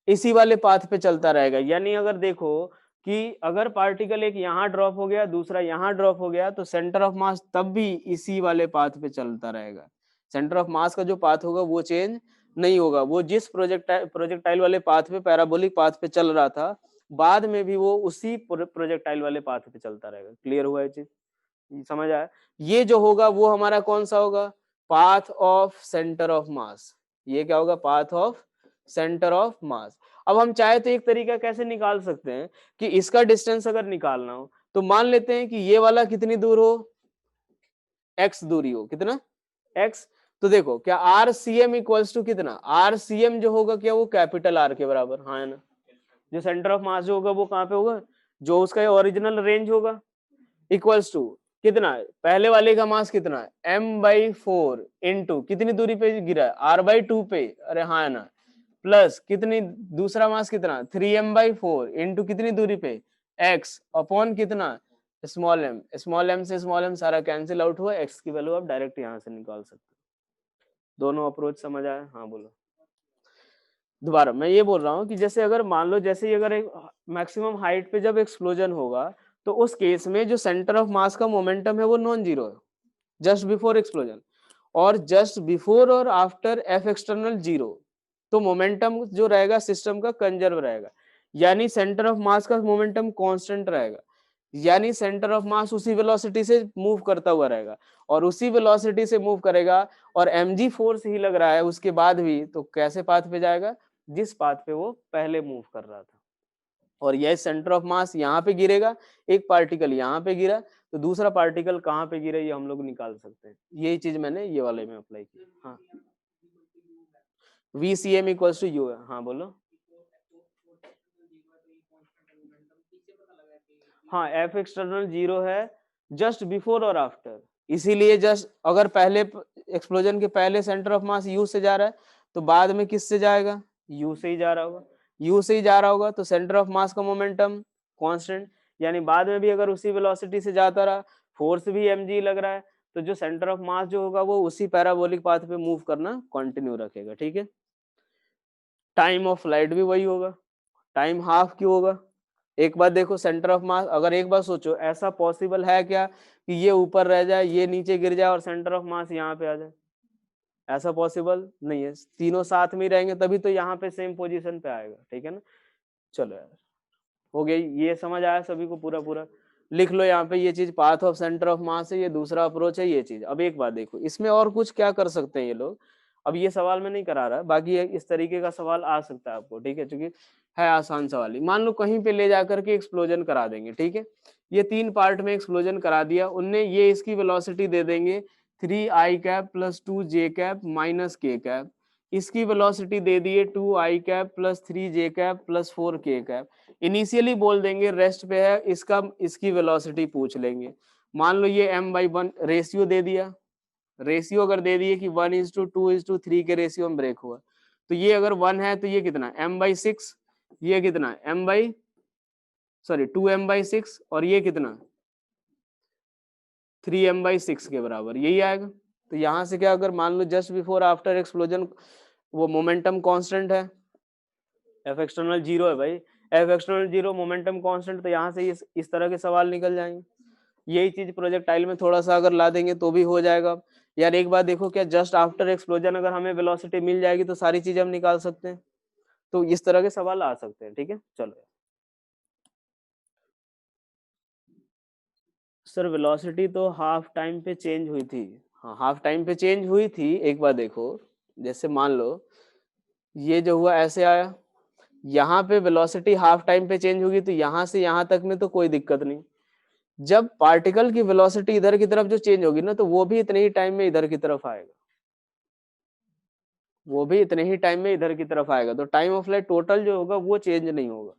इसी वाले पाथ पे चलता रहेगा। यानी अगर देखो कि अगर पार्टिकल एक यहाँ ड्रॉप हो गया दूसरा यहाँ ड्रॉप हो गया, तो सेंटर ऑफ मास तब भी इसी वाले पाथ पे चलता रहेगा। सेंटर ऑफ मास का जो पाथ होगा वो चेंज नहीं होगा, वो जिस प्रोजेक्टाइल वाले पाथ पे, पैराबोलिक पाथ पे चल रहा था, बाद में भी वो उसी प्रोजेक्टाइल वाले पाथ पे चलता रहेगा। क्लियर हुआ ये चीज? समझ आया? ये जो होगा वो हमारा कौन सा होगा? पाथ ऑफ सेंटर ऑफ मास। ये क्या होगा? पाथ ऑफ सेंटर ऑफ मास। अब हम चाहे तो एक तरीका कैसे निकाल सकते हैं कि इसका डिस्टेंस अगर निकालना हो तो मान लेते हैं कि ये वाला कितनी दूर हो, x दूरी हो, कितना? x। तो देखो क्या RCM इक्वल्स टू कितना? RCM जो होगा क्या वो कैपिटल R के बराबर, हाँ है ना? जो सेंटर ऑफ मास जो होगा वो कहाँ पे होगा? जो उसका ओरिजिनल रेंज होगा, इक्वल्स टू कितना है, पहले वाले का मास कितना है, m/4 इंटू कितनी दूरी पे गिरा है, r/2 पे, अरे हाँ है ना, प्लस कितनी, दूसरा मास कितना 3m/4 इंटू कितनी दूरी पे x अपॉन कितना स्मॉल m से स्मॉल m सारा कैंसिल आउट हुआ, x की वैल्यू आप डायरेक्ट यहाँ से निकाल सकते हो। दोनों अप्रोच समझ आया? हाँ बोलो। दोबारा मैं ये बोल रहा हूँ कि जैसे अगर मान लो जैसे ही अगर एक मैक्सिमम हाइट पे जब एक्सप्लोजन होगा तो उस केस में जो सेंटर ऑफ मास का मोमेंटम है वो नॉन जीरो है जस्ट बिफोर एक्सप्लोजन, और जस्ट बिफोर और आफ्टर एफ एक्सटर्नल जीरो, तो मोमेंटम जो रहेगा सिस्टम का कंजर्व रहेगा, यानी सेंटर ऑफ मास का मोमेंटम कांस्टेंट रहेगा, यानी सेंटर ऑफ मास उसी वेलोसिटी से मूव करता हुआ रहेगा, और उसी वेलोसिटी से मूव करेगा और mg फोर्स ही लग रहा है उसके बाद भी, तो कैसे पाथ पे जाएगा, जिस पाथ पे वो पहले मूव कर रहा था। और यह सेंटर ऑफ मास यहाँ पे गिरेगा, एक पार्टिकल यहाँ पे गिरा, तो दूसरा पार्टिकल कहाँ पे गिरा ये हम लोग निकाल सकते हैं। यही चीज मैंने ये वाले में अप्लाई की। हाँ VCM इक्वल्स टू यू है। हाँ बोलो। हाँ एफ एक्सटर्नल जीरो है जस्ट बिफोर और आफ्टर, इसीलिए जस्ट अगर पहले एक्सप्लोजन के पहले सेंटर ऑफ मास यू से जा रहा है तो बाद में किस से जाएगा, यू से ही जा रहा होगा, यू से ही जा रहा होगा तो सेंटर ऑफ मास का मोमेंटम कांस्टेंट, यानी बाद में भी अगर उसी वेलोसिटी से जाता रहा, फोर्स भी mg लग रहा है, तो जो सेंटर ऑफ मास जो होगा वो उसी पैराबोलिक पाथ पे मूव करना कंटिन्यू रखेगा। ठीक है, टाइम ऑफ फ्लाइट भी वही होगा, टाइम हाफ क्यों होगा, एक बार देखो सेंटर ऑफ मास, अगर एक बार सोचो ऐसा पॉसिबल है क्या कि ये ऊपर रह जाए ये नीचे गिर जाए और सेंटर ऑफ मास यहाँ पे आ जाए, ऐसा पॉसिबल नहीं है, तीनों साथ में रहेंगे तभी तो यहाँ पे सेम पोजीशन पे आएगा। ठीक है ना, चलो यार हो गई, ये समझ आया सभी को पूरा पूरा, लिख लो यहाँ पे ये चीज पाथ ऑफ सेंटर ऑफ मास है, ये दूसरा अप्रोच है ये चीज। अब एक बात देखो इसमें और कुछ क्या कर सकते हैं ये लोग, अब ये सवाल में नहीं करा रहा, बाकी इस तरीके का सवाल आ सकता है आपको। ठीक है, क्योंकि है आसान सवाल ही, मान लो कहीं पे ले जाकर के एक्सप्लोजन करा देंगे। ठीक है, ये 3 पार्ट में एक्सप्लोजन करा दिया उनने, ये इसकी वेलोसिटी दे देंगे 3i cap plus 2j cap minus k cap, इसकी वेलोसिटी दे दिए 2i cap plus 3j cap plus 4k cap, initially बोल देंगे रेस्ट पे है इसका, इसकी वेलोसिटी पूछ लेंगे। मान लो ये m/1 रेशियो दे दिया, रेशियो अगर दे दिए कि 1:2:3 के रेशियो में ब्रेक हुआ, तो ये अगर 1 है तो ये कितना m/6, ये कितना सॉरी 2m/6, और ये कितना 3m/6 के बराबर यही आएगा। तो यहाँ से क्या, अगर मान लो जस्ट बिफोर आफ्टर एक्सप्लोजन वो मोमेंटम कांस्टेंट है, एफ एक्सटर्नल जीरो है भाई, F external zero momentum constant, तो यहाँ से इस तरह के सवाल निकल जाएंगे। यही चीज प्रोजेक्टाइल में थोड़ा सा अगर ला देंगे तो भी हो जाएगा। यार एक बात देखो, क्या जस्ट आफ्टर एक्सप्लोजन अगर हमें वेलोसिटी मिल जाएगी तो सारी चीजें हम निकाल सकते हैं, तो इस तरह के सवाल आ सकते हैं। ठीक है, चलो सर वेलोसिटी तो हाफ टाइम पे चेंज हुई थी, हाँ हाफ टाइम पे चेंज हुई थी। एक बार देखो, जैसे मान लो ये जो हुआ ऐसे आया, यहाँ पे वेलोसिटी हाफ टाइम पे चेंज होगी तो यहाँ से यहाँ तक में तो कोई दिक्कत नहीं, जब पार्टिकल की वेलोसिटी इधर की तरफ जो चेंज होगी ना तो वो भी इतने ही टाइम में इधर की तरफ आएगा, वो भी इतने ही टाइम में इधर की तरफ आएगा, तो टाइम ऑफ फ्लाइट टोटल जो होगा वो चेंज नहीं होगा।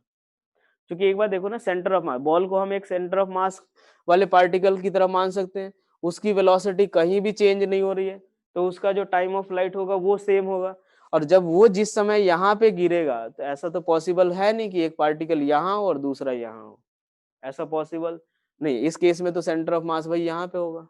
क्योंकि एक बार देखो ना, सेंटर ऑफ मास, बॉल को हम एक सेंटर ऑफ मास वाले पार्टिकल की तरह मान सकते हैं, उसकी वेलोसिटी कहीं भी चेंज नहीं हो रही है, तो उसका जो टाइम ऑफ फ्लाइट होगा वो सेम होगा। और जब वो जिस समय यहाँ पे गिरेगा तो ऐसा तो पॉसिबल है नहीं कि एक पार्टिकल यहाँ हो और दूसरा यहाँ हो, ऐसा पॉसिबल नहीं। इस केस में तो सेंटर ऑफ मास भाई यहाँ पे होगा,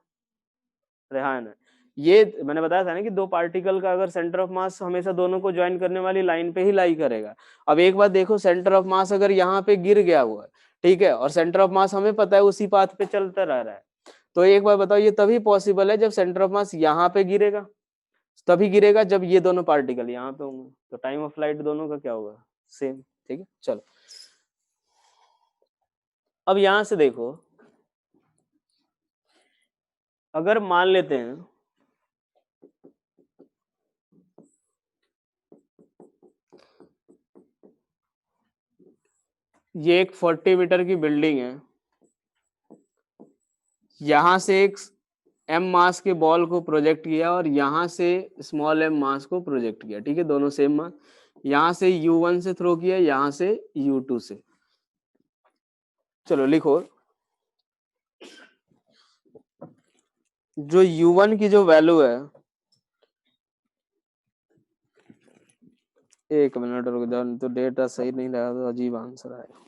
रेहान है। ये मैंने बताया था ना कि दो पार्टिकल का अगर सेंटर ऑफ मास हमेशा दोनों को ज्वाइन करने वाली लाइन पे ही लाई करेगा। अब एक बात देखो, सेंटर ऑफ मास अगर यहाँ पे गिर गया हुआ है, ठीक है, और सेंटर ऑफ मास हमें पता है उसी पाथ पे चलता रह रहा है, तो एक बार बताओ ये तभी पॉसिबल है जब सेंटर ऑफ मास यहाँ पे गिरेगा, तभी गिरेगा जब ये दोनों पार्टिकल यहाँ पे होंगे, तो टाइम ऑफ फ्लाइट दोनों का क्या होगा, सेम। ठीक है, चलो अब यहां से देखो, अगर मान लेते हैं ये एक 40 मीटर की बिल्डिंग है, यहां से एक एम मास के बॉल को प्रोजेक्ट किया और यहां से स्मॉल एम मास को प्रोजेक्ट किया, ठीक है, दोनों सेम मास, यहां से U1 से थ्रो किया, यहां से U2 से। चलो लिखो, जो u1 की जो वैल्यू है, एक मिनट रुक जाओ, तो डेटा सही नहीं रहा तो अजीब आंसर आएगा।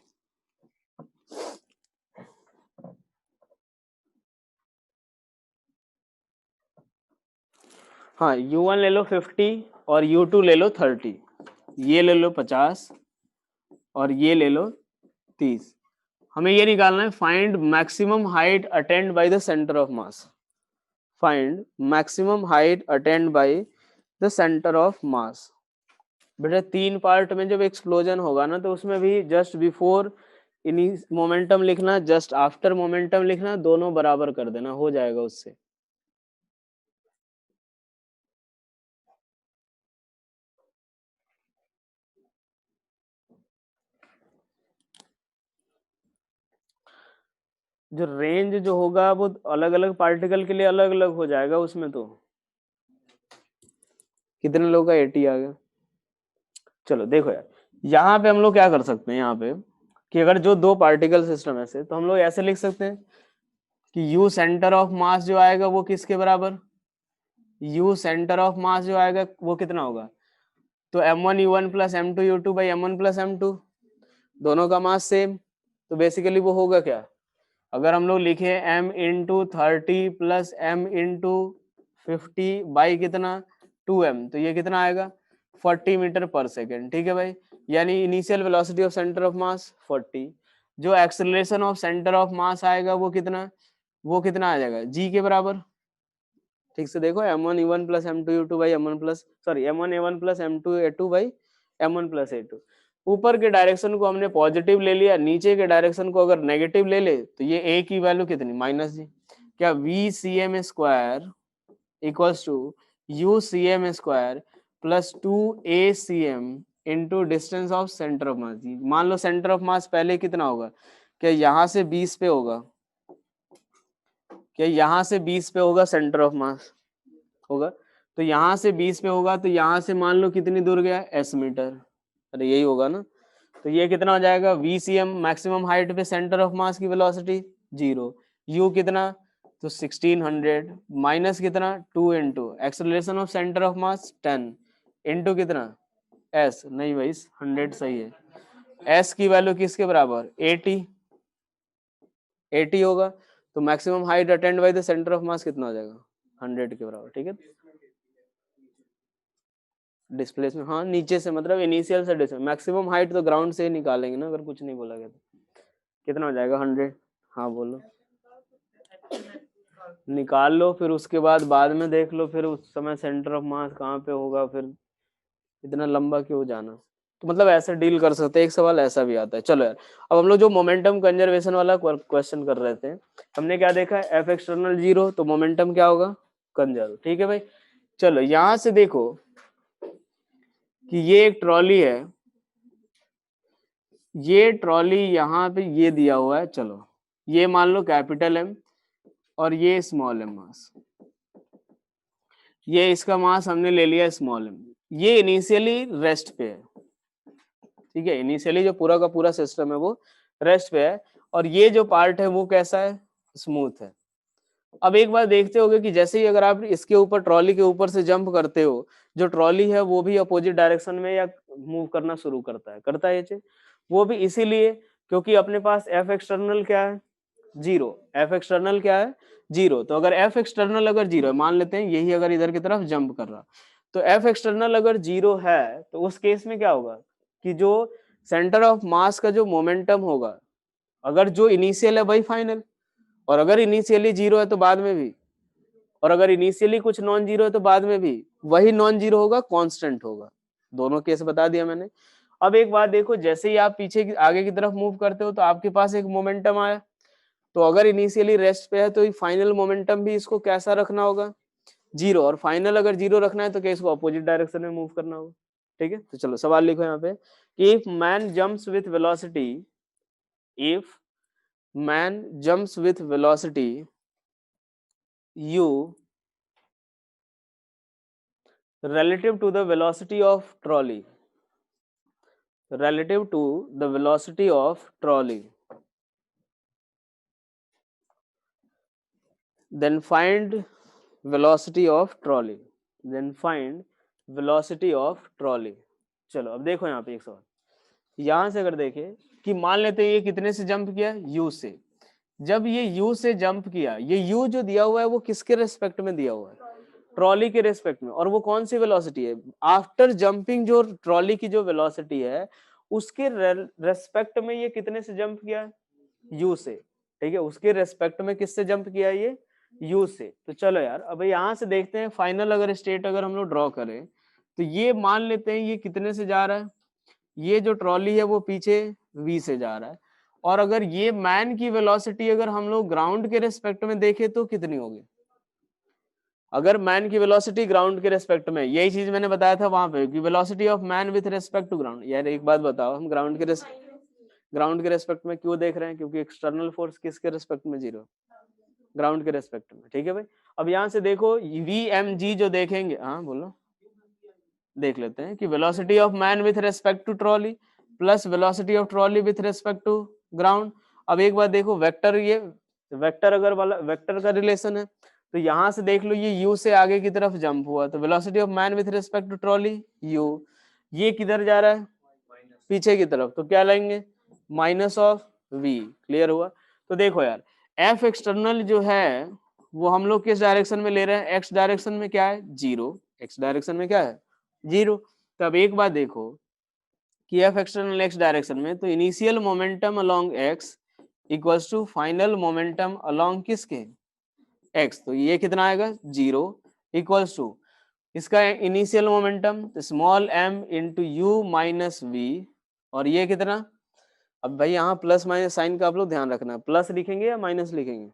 हाँ, u1 ले लो 50 और u2 ले लो 30, ये ले लो 50 और ये ले लो 30। हमें ये निकालना है find maximum height attend by the centre of mass. Find maximum height attend by the centre of मास। बेटा 3 पार्ट में जब एक्सप्लोजन होगा ना, तो उसमें भी जस्ट बिफोर मोमेंटम लिखना, जस्ट आफ्टर मोमेंटम लिखना, दोनों बराबर कर देना, हो जाएगा उससे। जो रेंज जो होगा वो अलग अलग पार्टिकल के लिए अलग अलग हो जाएगा उसमें। तो कितने लोगों का 80 आ गया। चलो देखो यार, यहाँ पे हम लोग क्या कर सकते हैं, यहाँ पे कि अगर जो दो पार्टिकल सिस्टम ऐसे, तो हम लोग ऐसे लिख सकते हैं कि यू सेंटर ऑफ मास जो आएगा वो किसके बराबर, यू सेंटर ऑफ मास जो आएगा वो कितना होगा, तो m1u1 plus m2u2 by m1 plus m2, दोनों का मास सेम। तो बेसिकली वो होगा क्या, अगर हम लोग लिखे m into 30 plus m into 50 by कितना 2m, तो ये कितना आएगा 40 मीटर पर सेकेंड। ठीक है भाई, यानी initial velocity of centre of मास 40, जो एक्सेलरेशन ऑफ सेंटर ऑफ मास आएगा वो कितना आ जाएगा g के बराबर। ठीक से देखो m1u1 plus m2u2 by m1 plus sorry m1a1 plus m2a2 by m1 plus a2। ऊपर के डायरेक्शन को हमने पॉजिटिव ले लिया, नीचे के डायरेक्शन को अगर नेगेटिव ले ले तो ये a की वैल्यू कितनी माइनस जी। क्या vcm square equals to ucm square plus 2acm into distance of centre of mass. मान लो सेंटर ऑफ मास पहले कितना होगा, क्या यहाँ से 20 पे होगा, क्या यहाँ से 20 पे होगा सेंटर ऑफ मास होगा, तो यहाँ से 20 पे होगा, तो यहाँ से मान लो कितनी दूर गया s मीटर, अरे यही होगा ना। तो ये कितना हो जाएगा vcm मैक्सिमम हाइट पे सेंटर ऑफ मास की वेलोसिटी 0, u कितना तो 1600 माइनस कितना 2 into acceleration of centre of mass 10 into कितना s, नहीं भाई 100 सही है, s की वैल्यू किसके बराबर 80 होगा। तो maximum height attend by the centre of मास कितना हो जाएगा 100 के बराबर। ठीक है, डिस्प्लेसमेंट हाँ नीचे से मतलब इनिशियल से डिस्प्लेसमेंट, मैक्सिमम हाइट तो ग्राउंड से ही निकालेंगे ना, अगर कुछ नहीं बोला गया तो कितना हो जाएगा 100। हाँ बोलो, निकाल लो, फिर उसके बाद में देख लो, फिर उस समय सेंटर ऑफ मास कहाँ पे होगा, फिर इतना लंबा क्यों जाना। तो मतलब ऐसे डील कर सकते हैं, एक सवाल ऐसा भी आता है। चलो यार, अब हम लोग जो मोमेंटम कंजर्वेशन वाला क्वेश्चन कर रहे थे, हमने क्या देखा एफ एक्सटर्नल 0, तो मोमेंटम क्या होगा कंजर्व। ठीक है भाई, चलो यहां से देखो कि ये एक ट्रॉली है, ये ट्रॉली यहाँ पे ये दिया हुआ है, चलो ये मान लो कैपिटल एम और ये स्मॉल एम मास, ये इसका मास हमने ले लिया स्मॉल एम, ये इनिशियली रेस्ट पे है। ठीक है, इनिशियली जो पूरा का पूरा सिस्टम है वो रेस्ट पे है, और ये जो पार्ट है वो कैसा है स्मूथ है। अब एक बार देखते होगे कि जैसे ही अगर आप इसके ऊपर ट्रॉली के ऊपर से जंप करते हो, जो ट्रॉली है वो भी अपोजिट डायरेक्शन में या मूव करना शुरू करता है ये चीज, वो भी इसीलिए क्योंकि अपने पास एफ एक्सटर्नल क्या है 0, एफ एक्सटर्नल क्या है 0। तो अगर एफ एक्सटर्नल अगर 0 है, मान लेते हैं यही अगर इधर की तरफ जंप कर रहा, तो एफ एक्सटर्नल अगर 0 है, तो उस केस में क्या होगा कि जो सेंटर ऑफ मास का जो मोमेंटम होगा, अगर जो इनिशियल है वही फाइनल, और अगर इनिशियली 0 है तो बाद में भी, और अगर इनिशियली कुछ नॉन जीरो है तो बाद में भी वही नॉन जीरो होगा, कांस्टेंट होगा। दोनों केस बता दिया मैंने। अब एक बात देखो, जैसे ही आप पीछे आगे की तरफ मूव करते हो तो आपके पास एक मोमेंटम आया, तो अगर इनिशियली रेस्ट पे है तो फाइनल मोमेंटम भी इसको कैसा रखना होगा 0, और फाइनल अगर 0 रखना है तो क्या इसको अपोजिट डायरेक्शन में मूव करना होगा। ठीक है, तो चलो सवाल लिखो यहाँ पे, if man jumps with velocity, if man jumps with velocity u relative to the velocity of trolley, relative to the velocity of trolley, then find velocity of trolley, then find velocity of trolley। चलो अब देखो यहाँ पे एक सवाल, यहाँ से अगर देखें कि मान लेते हैं ये कितने से जंप किया, u से। जब ये u से जंप किया, ये u जो दिया हुआ है वो किसके रेस्पेक्ट में दिया हुआ है, ट्रॉली के रेस्पेक्ट में। और वो कौन सी वेलोसिटी है, आफ्टर जंपिंग जो ट्रॉली की जो वेलोसिटी है उसके रेस्पेक्ट में ये कितने से जंप किया है, u से। ठीक है, उसके रेस्पेक्ट में किससे जंप किया है, ये u से। तो चलो यार अब यहाँ से देखते हैं फाइनल अगर स्टेट अगर हम लोग ड्रॉ करें तो ये मान लेते हैं ये कितने से जा रहा है, ये जो ट्रॉली है वो पीछे v से जा रहा है। और अगर ये मैन की वेलोसिटी अगर हम लोग ग्राउंड के रेस्पेक्ट में देखें तो कितनी होगी, अगर मैन की वेलोसिटी ग्राउंड के रेस्पेक्ट में, यही चीज मैंने बताया था वहां पे कि velocity of man with respect to ground. यार एक बात बताओ, हम ग्राउंड के रेस्पेक्ट में क्यों देख रहे हैं, क्योंकि एक्सटर्नल फोर्स किसके रेस्पेक्ट में, जीरो, ग्राउंड के रेस्पेक्ट में। ठीक है भाई, अब यहाँ से देखो VMG जो देखेंगे, हाँ बोलो, देख लेते हैं कि velocity of man with respect to trolley plus velocity of trolley with respect to ground. अब एक बार देखो वेक्टर, ये वेक्टर अगर वाला वेक्टर का रिलेशन है तो यहाँ से देख लो ये u से आगे की तरफ जंप हुआ तो velocity of man with respect to trolley u, ये किधर जा रहा है, पीछे की तरफ, तो क्या लेंगे, माइनस ऑफ v। क्लियर हुआ। तो देखो यार f एक्सटर्नल जो है वो हम लोग किस डायरेक्शन में ले रहे हैं, x डायरेक्शन में क्या है, जीरो, x डायरेक्शन में क्या है, जीरो। तब एक बात देखो कि f एक्सटर्नल x डायरेक्शन में, तो initial momentum along x equals to final momentum along किसके, x। तो ये कितना आएगा, जीरो, इक्वल्स टू इसका initial momentum small m into u minus v, और ये कितना, अब भाई यहाँ प्लस माइनस साइन का आप लोग ध्यान रखना, प्लस लिखेंगे या माइनस लिखेंगे,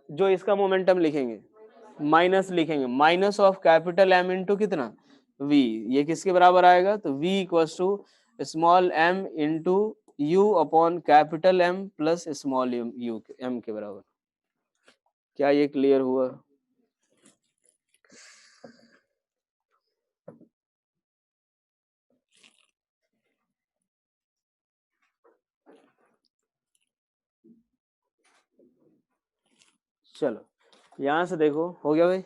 जो इसका मोमेंटम लिखेंगे माइनस लिखेंगे, minus of capital M into कितना v, ये किसके बराबर आएगा, तो v equals to small m into u upon capital M plus small u m के बराबर। क्या ये क्लियर हुआ। चलो यहां से देखो, हो गया भाई।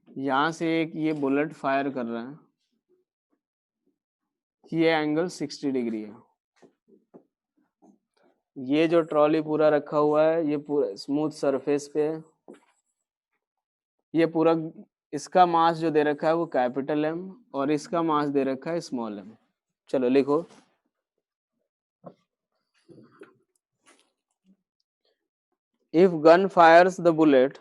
यहां से एक ये बुलेट फायर कर रहा है, ये एंगल 60 डिग्री है, ये जो ट्रॉली पूरा रखा हुआ है ये पूरा स्मूथ सरफेस पे है, ये पूरा इसका मास जो दे रखा है वो कैपिटल M और इसका मास दे रखा है स्मॉल m। चलो लिखो, if gun fires the bullet,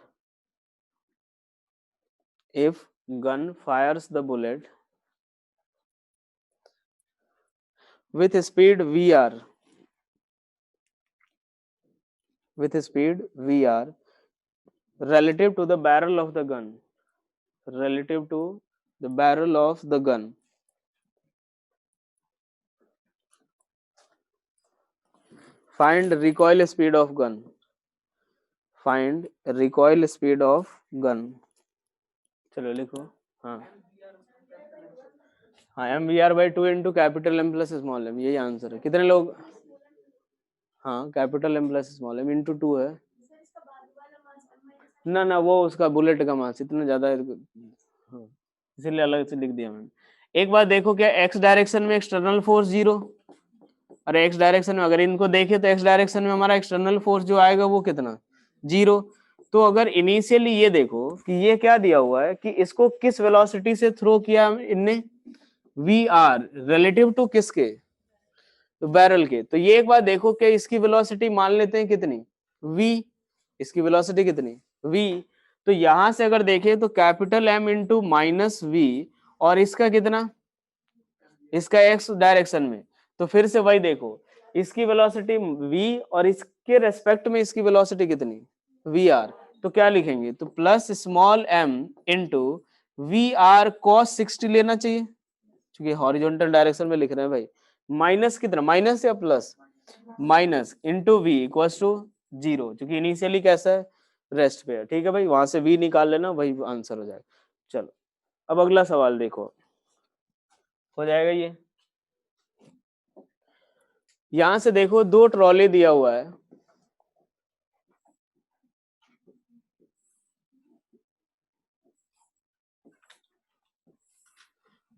if gun fires the bullet with speed vr, with speed vr relative to the barrel of the gun, relative to the barrel of the gun, find recoil speed of gun, find recoil speed of gun। चलो लिखो, हाँ हाँ mvr/2 into capital M plus small m, यही answer है। कितने लोग, हाँ capital M plus small m into 2 है ना, ना वो उसका बुलेट का मास इतना ज्यादा है, हाँ, इसीलिए अलग से लिख दिया मैंने। एक बार देखो, क्या x डायरेक्शन में एक्सटर्नल फोर्स जीरो, अरे x डायरेक्शन में अगर इनको देखे तो x डायरेक्शन में हमारा एक्सटर्नल फोर्स जो आएगा वो कितना, जीरो। तो अगर इनिशियली ये देखो कि ये क्या दिया हुआ है कि इसको किस वेलोसिटी से थ्रो किया इनने, vr रिलेटिव टू किसके, तो बैरल के। तो ये एक बार देखो कि इसकी वेलोसिटी मान लेते हैं कितनी, v, इसकी वेलोसिटी कितनी, v। तो यहां से अगर देखें तो capital M into minus v, और इसका कितना, इसका x डायरेक्शन में, तो फिर से वही देखो इसकी वेलोसिटी v और इसके रेस्पेक्ट में इसकी वेलोसिटी कितनी, vr। तो क्या लिखेंगे, तो plus small m into vr cos 60 लेना चाहिए, क्योंकि हॉरिजॉन्टल डायरेक्शन में लिख रहे हैं भाई, माइनस कितना, माइनस या plus, minus into v equals to 0, क्योंकि इनिशियली कैसा है, रेस्ट पे है। ठीक है भाई, वहां से v निकाल लेना, वही आंसर हो जाएगा। चलो अब अगला सवाल देखो, हो जाएगा ये। यहां से देखो 2 ट्रॉली दिया हुआ है,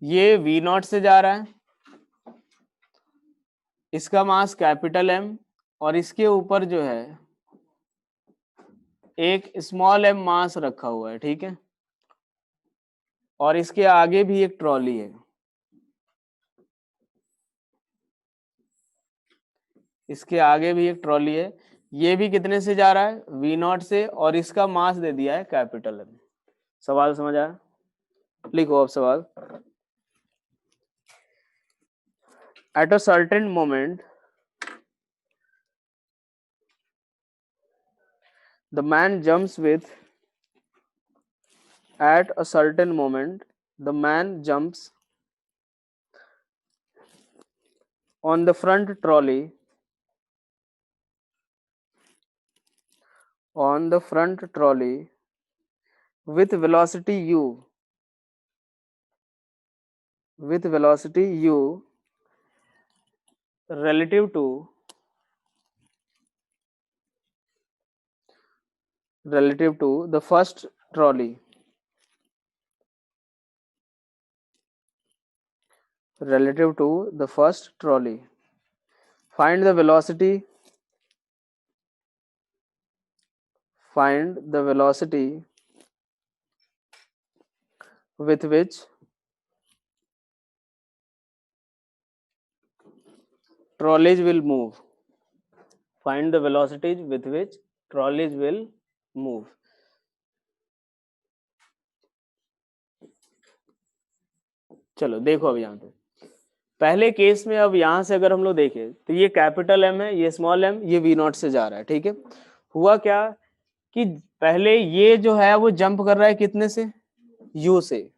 ये V0 से जा रहा है, इसका मास कैपिटल M, और इसके ऊपर जो है एक स्मॉल m मास रखा हुआ है। ठीक है, और इसके आगे भी एक ट्रॉली है, इसके आगे भी एक ट्रॉली है, ये भी कितने से जा रहा है, V0 से, और इसका मास दे दिया है कैपिटल M। सवाल समझ आया? लिखो अब सवाल। At a certain moment the man jumps with at a certain moment the man jumps on the front trolley with velocity u relative to the first trolley find the velocity with which trolleys will move. Find the velocities with which trolleys will move. चलो देखो अब यहाँ पे पहले case में, अब यहाँ से अगर हम लोग देखें तो ये कैपिटल M है, ये स्मॉल m, ये V0 से जा रहा है। ठीक है, हुआ क्या कि पहले ये जो है वो जंप कर रहा है कितने से, u से,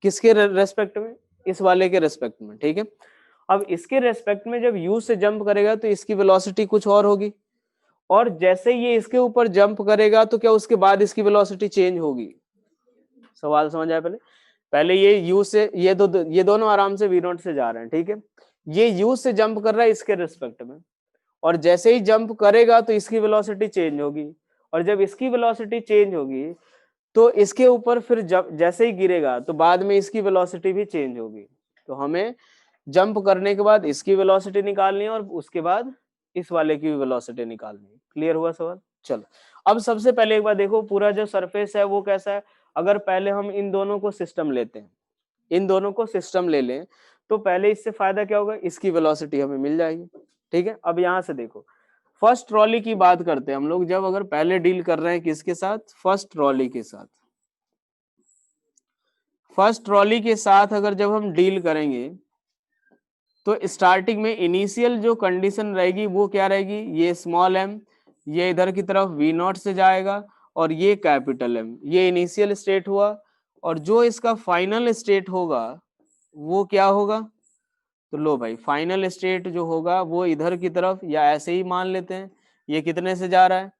किसके रेस्पेक्ट में, इस वाले के रेस्पेक्ट में। ठीक है, अब इसके रेस्पेक्ट में जब u से जंप करेगा तो इसकी वेलोसिटी कुछ और होगी, और जैसे ये इसके ऊपर जंप करेगा तो क्या उसके बाद इसकी वेलोसिटी चेंज होगी? सवाल समझ आया? पहले ये u से, ये दोनों आराम से V0 से जा रहे हैं। ठीक है, ये u से जंप कर रहा है इसके रिस्पेक्ट में, और जैसे ही जंप करेगा तो इसकी वेलोसिटी चेंज होगी, और जब इसकी वेलोसिटी चेंज होगी तो इसके ऊपर फिर जैसे ही गिरेगा तो बाद में इसकी वेलोसिटी भी चेंज होगी। तो हमें जंप करने के बाद इसकी वेलोसिटी निकालनी है और उसके बाद इस वाले की भी वेलोसिटी निकालनी है। क्लियर हुआ सवाल? चलो अब सबसे पहले एक बार देखो, पूरा जो सरफेस है वो कैसा है। अगर पहले हम इन दोनों को सिस्टम लेते हैं, इन दोनों को सिस्टम ले लें, तो पहले इससे फायदा क्या होगा, इसकी वेलोसिटी हमें मिल जाएगी। ठीक है, अब यहां से देखो फर्स्ट ट्रॉली की बात करते हैं हम लोग, जब अगर पहले डील कर रहे हैं किसके साथ, फर्स्ट ट्रॉली के साथ। फर्स्ट ट्रॉली के साथ अगर जब हम डील करेंगे तो स्टार्टिंग में इनिशियल जो कंडीशन रहेगी वो क्या रहेगी, ये स्मॉल m, ये इधर की तरफ V0 से जाएगा, और ये कैपिटल M, ये इनिशियल स्टेट हुआ, और जो इसका फाइनल स्टेट होगा वो क्या होगा, तो लो भाई फाइनल स्टेट जो होगा वो इधर की तरफ, या ऐसे ही मान लेते हैं ये कितने से जा रहा है,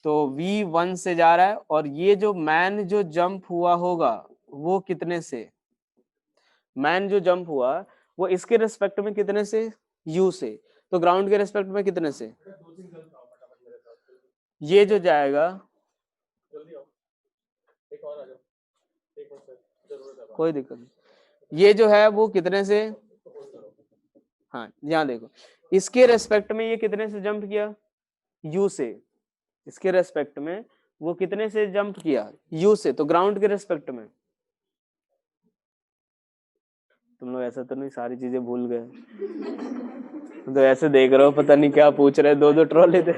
तो V1 से जा रहा है, और ये जो मैन जो जंप हुआ होगा वो कितने से, मैन जो जंप हुआ वो इसके रेस्पेक्ट में कितने से, u से, तो ग्राउंड के रेस्पेक्ट में कितने से, ये जो जाएगा, जल्दी आओ, एक और आ जाओ, एक मिनट सर, जरूरत है। कोई दिक्कत नहीं, ये जो है वो कितने से, हाँ यहाँ देखो इसके रेस्पेक्ट में ये कितने से जंप किया, u से, इसके रेस्पेक्ट में वो कितने से जंप किया, u से, तो ग्राउंड के रेस्पेक्ट में। तुम लोग ऐसा तो नहीं सारी चीजें भूल गए? तो ऐसे देख रहे हो पता नहीं क्या पूछ रहे, दो ट्रॉली थे।